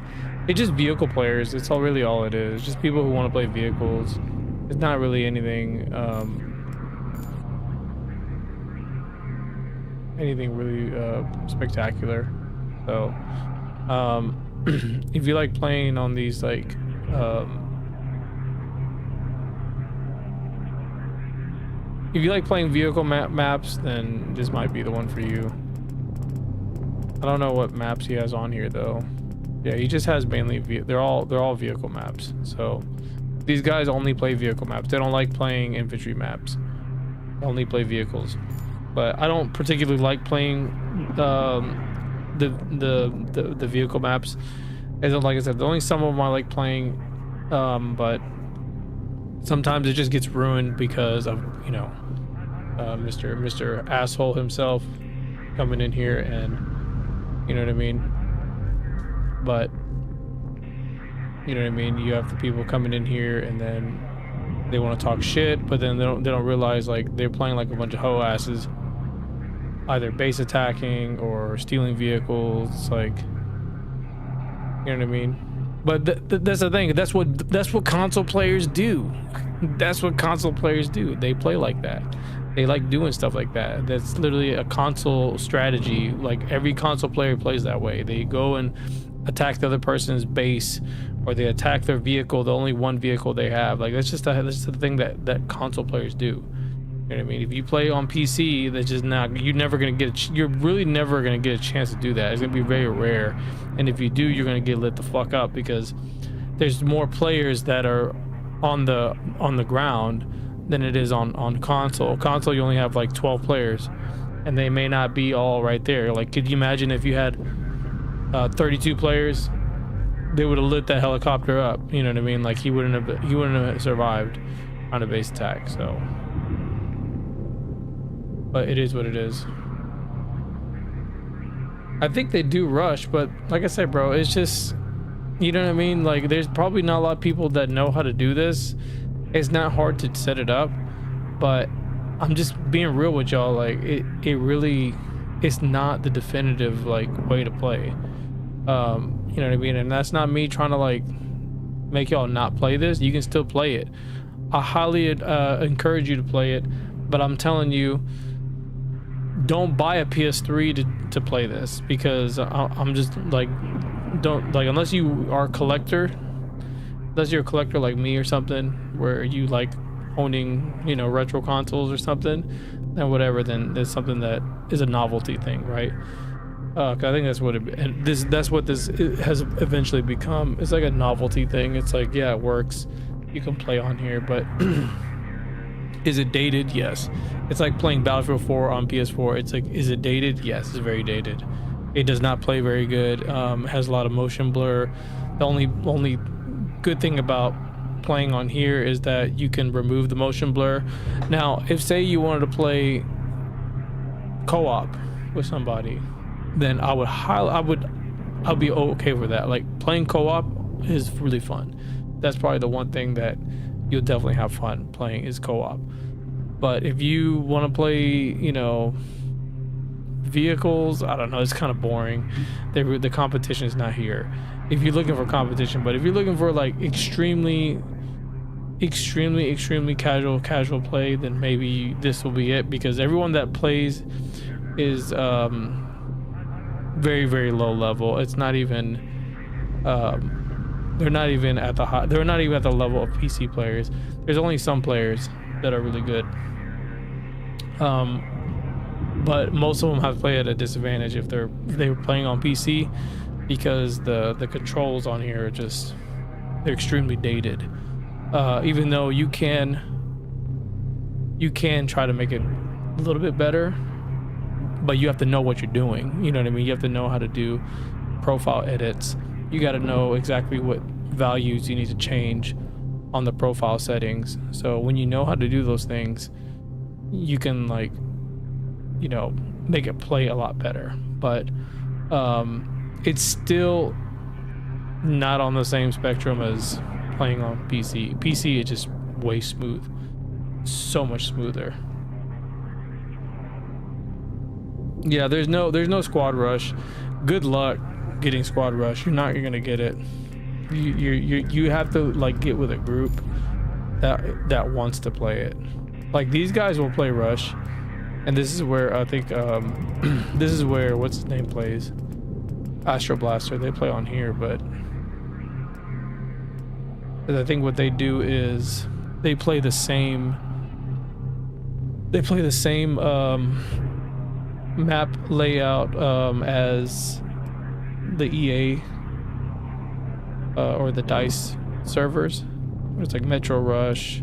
vehicle players. It's really all it is. Just people who want to play vehicles. It's not really anything really spectacular. So if you like playing on these like if you like playing vehicle maps, then this might be the one for you. I don't know what maps he has on here though. Yeah, he just has mainly they're all vehicle maps. So these guys only play vehicle maps. They don't like playing infantry maps. They only play vehicles. But I don't particularly like playing the vehicle maps. As like I said, only some of them I like playing, but sometimes it just gets ruined because of, you know, Mr. Asshole himself coming in here and, you know what I mean. But you know what I mean, you have the people coming in here and then they want to talk shit, but then they don't realize like they're playing like a bunch of hoe asses, either base attacking or stealing vehicles. It's like, you know what I mean. But that's the thing. That's what console players do. That's what console players do. They play like that. They like doing stuff like that. That's literally a console strategy. Like every console player plays that way. They go and attack the other person's base, or they attack their vehicle, the only one vehicle they have. Like that's just the thing that console players do. You know what I mean? If you play on PC, that's just not. You're really never gonna get a chance to do that. It's gonna be very rare. And if you do, you're gonna get lit the fuck up because there's more players that are on the ground than it is on console. Console, you only have like 12 players, and they may not be all right there. Like, could you imagine if you had 32 players? They would have lit that helicopter up. You know what I mean? Like he wouldn't have survived on a base attack. So, but it is what it is. I think they do rush, but like I said, bro, it's just, you know what I mean? Like there's probably not a lot of people that know how to do this. It's not hard to set it up, but I'm just being real with y'all. Like it really, it's not the definitive like way to play. You know what I mean? And that's not me trying to like make y'all not play this. You can still play it. I highly encourage you to play it, but I'm telling you, don't buy a PS3 to play this, because I'm just like, don't like, unless you are a collector, unless you're a collector like me or something, where you like owning, you know, retro consoles or something, then whatever, then there's something that is a novelty thing, right? 'Cause I think that's what that's what this has eventually become. It's like a novelty thing. It's like, yeah, it works, you can play on here, but is it dated? Yes. It's like playing Battlefield 4 on PS4. It's like, is it dated? Yes, it's very dated. It does not play very good. It has a lot of motion blur. The only good thing about playing on here is that you can remove the motion blur. Now, if say you wanted to play co-op with somebody, then I'd be okay with that. Like playing co-op is really fun. That's probably the one thing that you'll definitely have fun playing is co-op. But if you want to play, you know, vehicles, I don't know, it's kind of boring. The competition is not here. If you're looking for competition, but if you're looking for like extremely casual play, then maybe this will be it, because everyone that plays is very, very low level. It's not even they're not even at the level of PC players. There's only some players that are really good, but most of them have played at a disadvantage if they were playing on PC, because the controls on here are just, they're extremely dated. Even though you can try to make it a little bit better, but you have to know what you're doing. You know what I mean? You have to know how to do profile edits. You got to know exactly what values you need to change on the profile settings. So when you know how to do those things, you can, like, you know, make it play a lot better. But it's still not on the same spectrum as playing on PC. PC is just way smooth, so much smoother. Yeah, there's no squad rush. Good luck getting squad rush. You're gonna get it. You have to like get with a group that wants to play it. Like these guys will play rush, and this is where I think this is where what's his name plays. Astro Blaster. They play on here, but I think what they do is they play the same map layout as the EA or the DICE servers. It's like Metro Rush,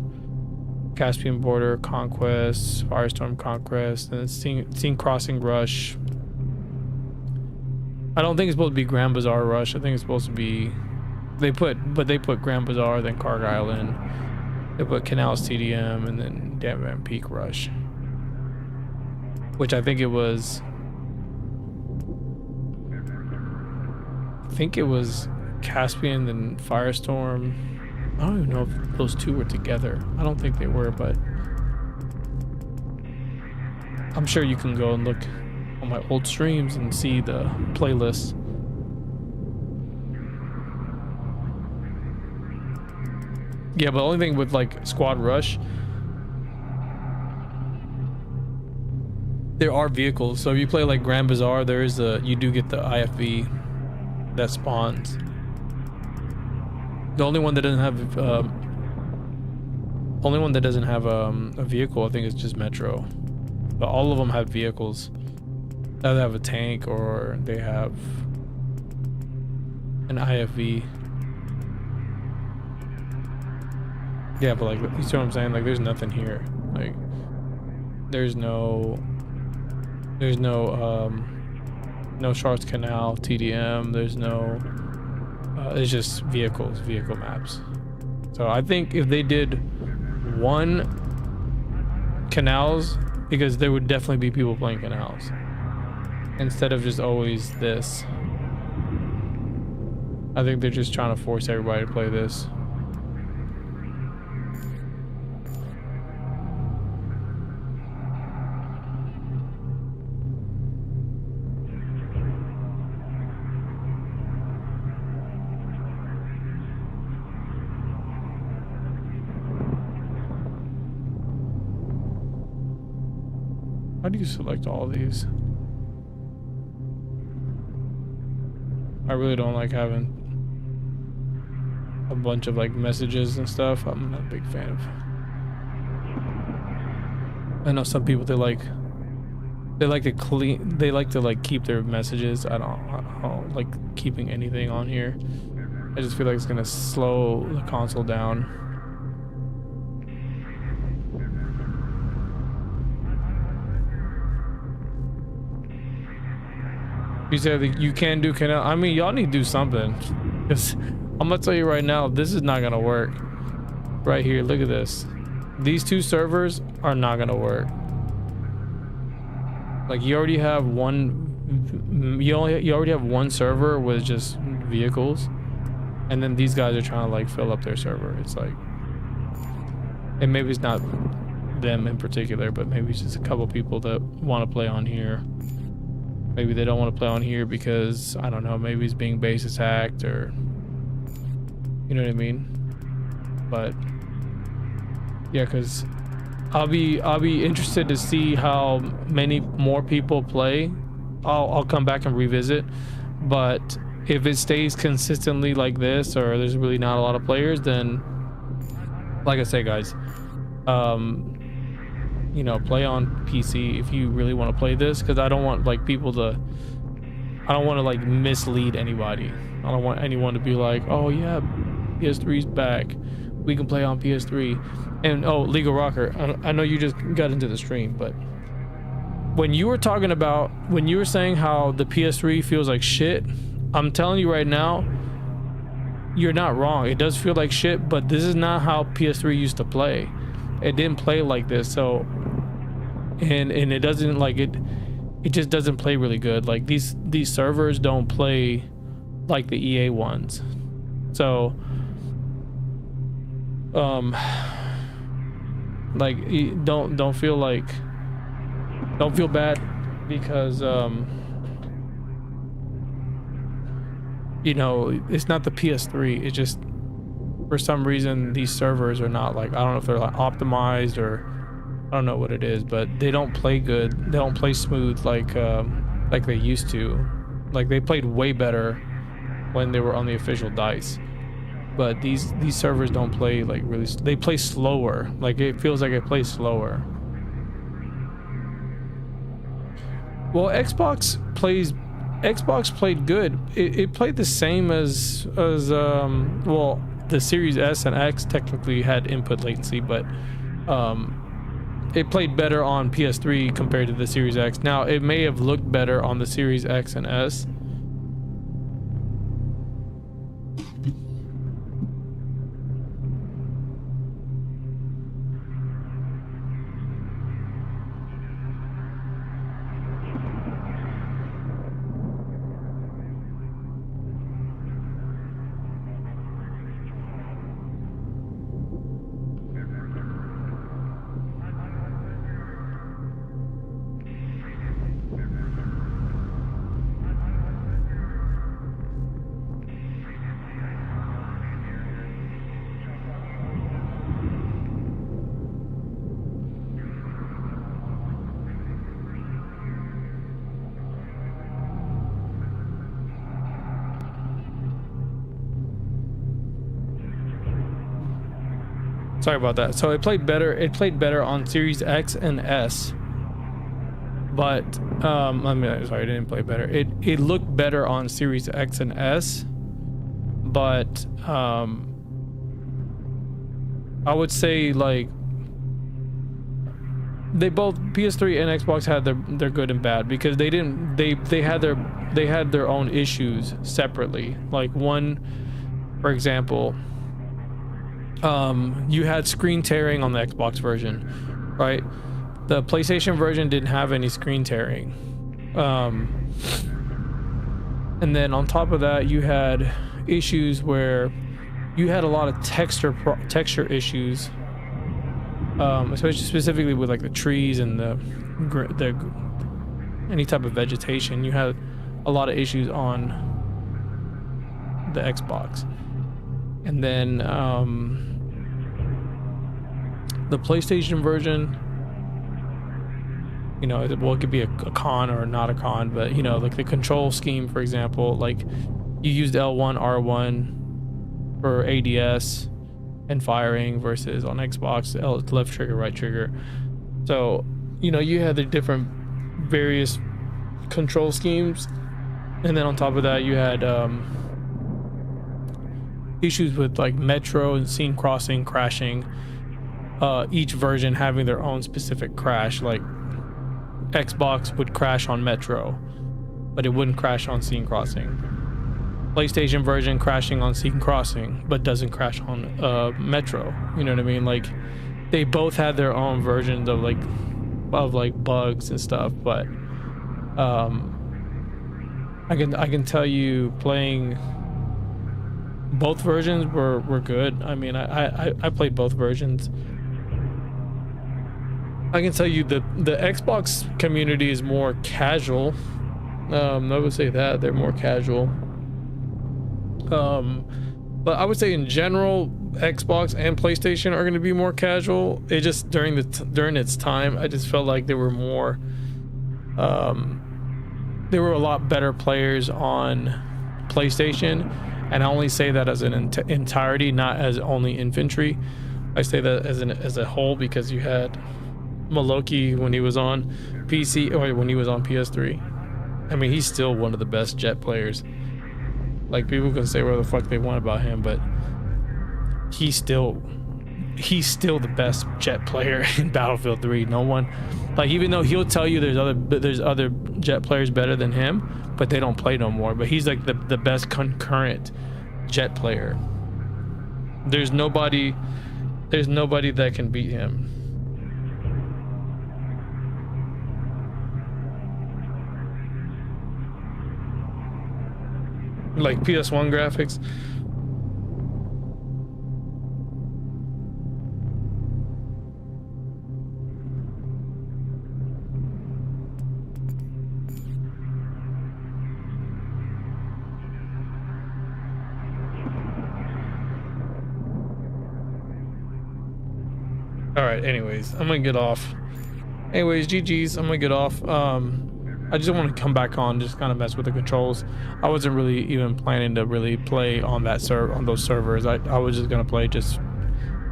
Caspian Border, Conquest, Firestorm Conquest, and Scene Crossing Rush. I don't think it's supposed to be Grand Bazaar Rush. I think it's supposed to be, they put Grand Bazaar, then Carg Island, they put Canals TDM, and then Dam Van Peak Rush, which I think it was Caspian and Firestorm. I don't even know if those two were together. I don't think they were, but I'm sure you can go and look on my old streams and see the playlist. Yeah, but the only thing with like Squad Rush, there are vehicles. So if you play like Grand Bazaar, there is you do get the IFV that spawns. The only one that doesn't have a vehicle, I think, is just Metro. But all of them have vehicles. Either have a tank or they have an IFV. Yeah, but like, you see what I'm saying? Like, there's nothing here. Like, there's no Sharks Canal, TDM. There's no, it's just vehicle maps. So I think if they did one canals, because there would definitely be people playing canals instead of just always this. I think they're just trying to force everybody to play this. How do you select all these? I really don't like having a bunch of like messages and stuff. I'm not a big fan of. I know some people they like to like keep their messages. I don't like keeping anything on here. I just feel like it's gonna slow the console down. You said that you can do canal. I mean, y'all need to do something. Because I'm gonna tell you right now, this is not gonna work. Right here, look at this. These two servers are not gonna work. Like, you already have one. You already have one server with just vehicles, and then these guys are trying to like fill up their server. It's like, and maybe it's not them in particular, but maybe it's just a couple people that want to play on here. Maybe they don't want to play on here because, I don't know, maybe it's being base attacked or, you know what I mean? But yeah, because I'll be interested to see how many more people play. I'll come back and revisit, but if it stays consistently like this, or there's really not a lot of players, then like I say, guys, you know, play on PC if you really want to play this, because I don't want like people to, I don't want to like mislead anybody. I don't want anyone to be like, oh yeah, PS3's back, we can play on PS3. And oh, Legal Rocker, I know you just got into the stream, but when you were talking about, when you were saying how the PS3 feels like shit, I'm telling you right now, you're not wrong. It does feel like shit, but this is not how PS3 used to play. It didn't play like this. So and it doesn't, like, it just doesn't play really good. Like, these servers don't play like the EA ones. So like, don't feel bad because you know, it's not the PS3. It's just, for some reason, these servers are not like, I don't know if they're like optimized or I don't know what it is, but they don't play good. They don't play smooth like they used to. Like, they played way better when they were on the official DICE. But these servers don't play like really. They play slower. Like, it feels like it plays slower. Well, Xbox played good. It played the same as well, the Series S and X technically had input latency, but it played better on PS3 compared to the Series X. Now, it may have looked better on the Series X and S. Sorry about that. So it played better. It played better on Series X and S. But I mean, sorry, it didn't play better. It looked better on Series X and S. But I would say like they both, PS3 and Xbox, had their good and bad, because they had their own issues separately. Like one, for example, you had screen tearing on the Xbox version, right? The PlayStation version didn't have any screen tearing. And then on top of that, you had issues where you had a lot of texture issues, especially specifically with like the trees and the any type of vegetation. You had a lot of issues on the Xbox. And then the PlayStation version, you know, well, it could be a con or not a con, but you know, like the control scheme, for example, like you used L1, R1 for ADS and firing, versus on Xbox, left trigger, right trigger. So, you know, you had the different various control schemes. And then on top of that, you had issues with like Metro and scene crossing crashing, each version having their own specific crash. Like Xbox would crash on Metro, but it wouldn't crash on scene crossing. PlayStation version crashing on scene crossing, but doesn't crash on Metro. You know what I mean? Like they both had their own versions of like bugs and stuff. But I can tell you, playing both versions were good. I mean, I played both versions. I can tell you the Xbox community is more casual. I would say that they're more casual. But I would say in general, Xbox and PlayStation are going to be more casual. It just during its time, I just felt like there were more. There were a lot better players on PlayStation, and I only say that as an entirety, not as only infantry. I say that as a whole, because you had Maloki when he was on PC, or when he was on PS3. I mean, he's still one of the best jet players. Like, people can say whatever the fuck they want about him, but he's still the best jet player in Battlefield 3. No one, like, even though he'll tell you there's other jet players better than him, but they don't play no more. But he's like the best concurrent jet player. There's nobody that can beat him. Like PS1 graphics. All right, anyways, I'm gonna get off. Anyways, GG's, I'm gonna get off. I just want to come back on, just kind of mess with the controls. I wasn't really even planning to really play on that on those servers. I was just gonna play just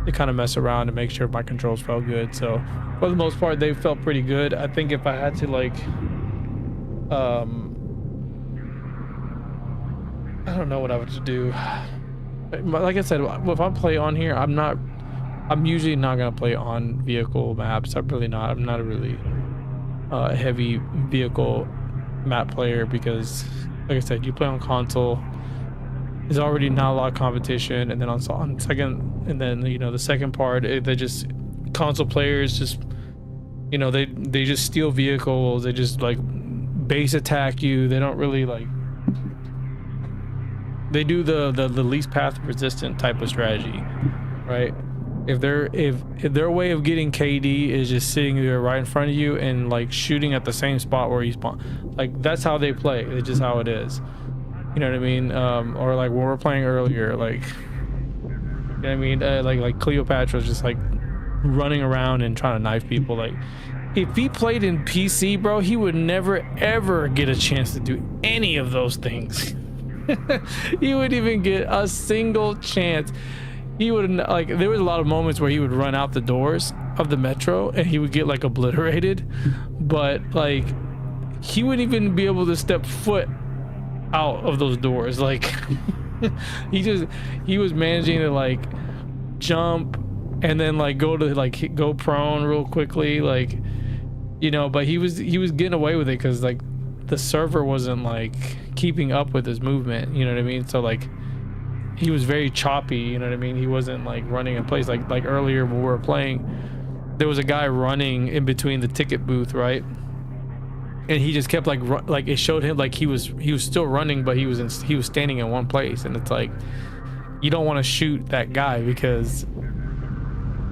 to kind of mess around and make sure my controls felt good. So for the most part, they felt pretty good. I think if I had to, like, I don't know what I would do. Like I said, if I play on here, I'm usually not gonna play on vehicle maps. I'm not a really heavy vehicle map player, because like I said, you play on console, there's already not a lot of competition, and then on second, and then, you know, the second part, they just, console players just, you know, they just steal vehicles, they just like base attack you. They don't really, like, they do the least path resistant type of strategy, right? If their way of getting KD is just sitting there right in front of you and like shooting at the same spot where you spawn, like, that's how they play. It's just how it is. You know what I mean? Or like when we're playing earlier, like, you know what I mean? Like Cleopatra's just like running around and trying to knife people. Like, if he played in PC, bro, he would never ever get a chance to do any of those things. He wouldn't even get a single chance. he would like, there was a lot of moments where he would run out the doors of the metro and he would get like obliterated, but like he wouldn't even be able to step foot out of those doors. Like he was managing to like jump and then like go prone real quickly, like, you know, but he was getting away with it because like the server wasn't like keeping up with his movement, you know what I mean? So like he was very choppy, you know what I mean? He wasn't like running in place. Like earlier when we were playing, there was a guy running in between the ticket booth, right? And he just kept like it showed him like he was still running, but he was standing in one place, and it's like you don't want to shoot that guy because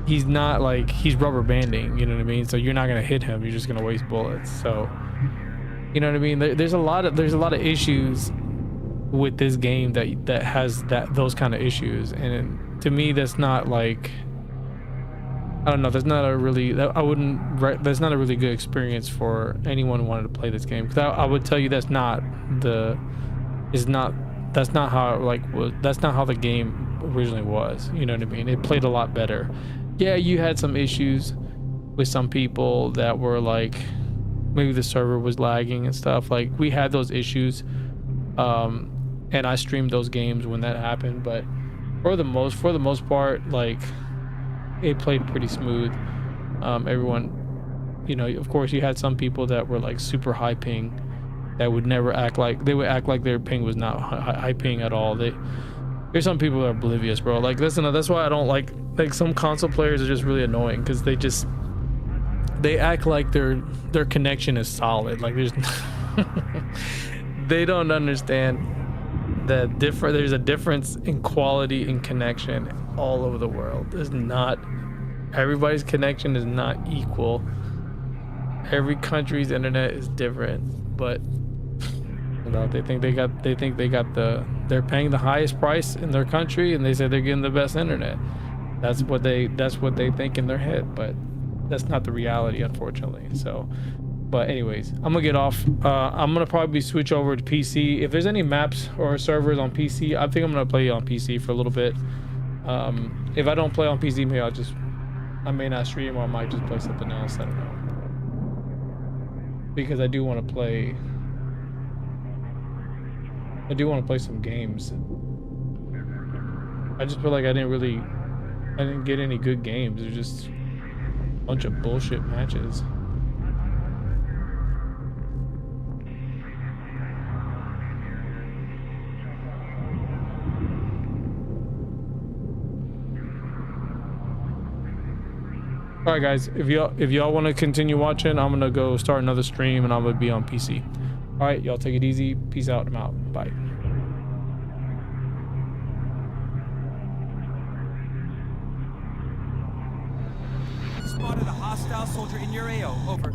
he's not like, he's rubber banding, you know what I mean? So you're not gonna hit him, you're just gonna waste bullets. So you know what I mean? There's a lot of issues with this game that has those kind of issues, and to me that's not like, I don't know, that's not a really good experience for anyone who wanted to play this game, because I would tell you that's not how the game originally was, you know what I mean? It played a lot better. Yeah, you had some issues with some people that were like, maybe the server was lagging and stuff. Like we had those issues, and I streamed those games when that happened, but for the most part, like it played pretty smooth. Everyone, you know, of course you had some people that were like super high ping that would never act like their ping was not high ping at all. There's some people that are oblivious, bro. Like that's why I don't like some console players are just really annoying, because they act like their connection is solid. Like there's they don't understand that there's a difference in quality and connection all over the world. Everybody's connection is not equal. Every country's internet is different, but you know, they're paying the highest price in their country, and they say they're getting the best internet. That's what they think in their head, but that's not the reality, unfortunately. So, but anyways, I'm gonna get off. I'm gonna probably switch over to PC. If there's any maps or servers on PC, I think I'm gonna play on PC for a little bit. If I don't play on PC, maybe I may not stream, or I might just play something else. I don't know, because I do want to play some games. I just feel like I didn't get any good games. They're just a bunch of bullshit matches. All right, guys, if y'all want to continue watching, I'm gonna go start another stream, and I'm gonna be on PC. All right, y'all take it easy. Peace out. I'm out. Bye.
Spotted a hostile soldier in your AO. Over.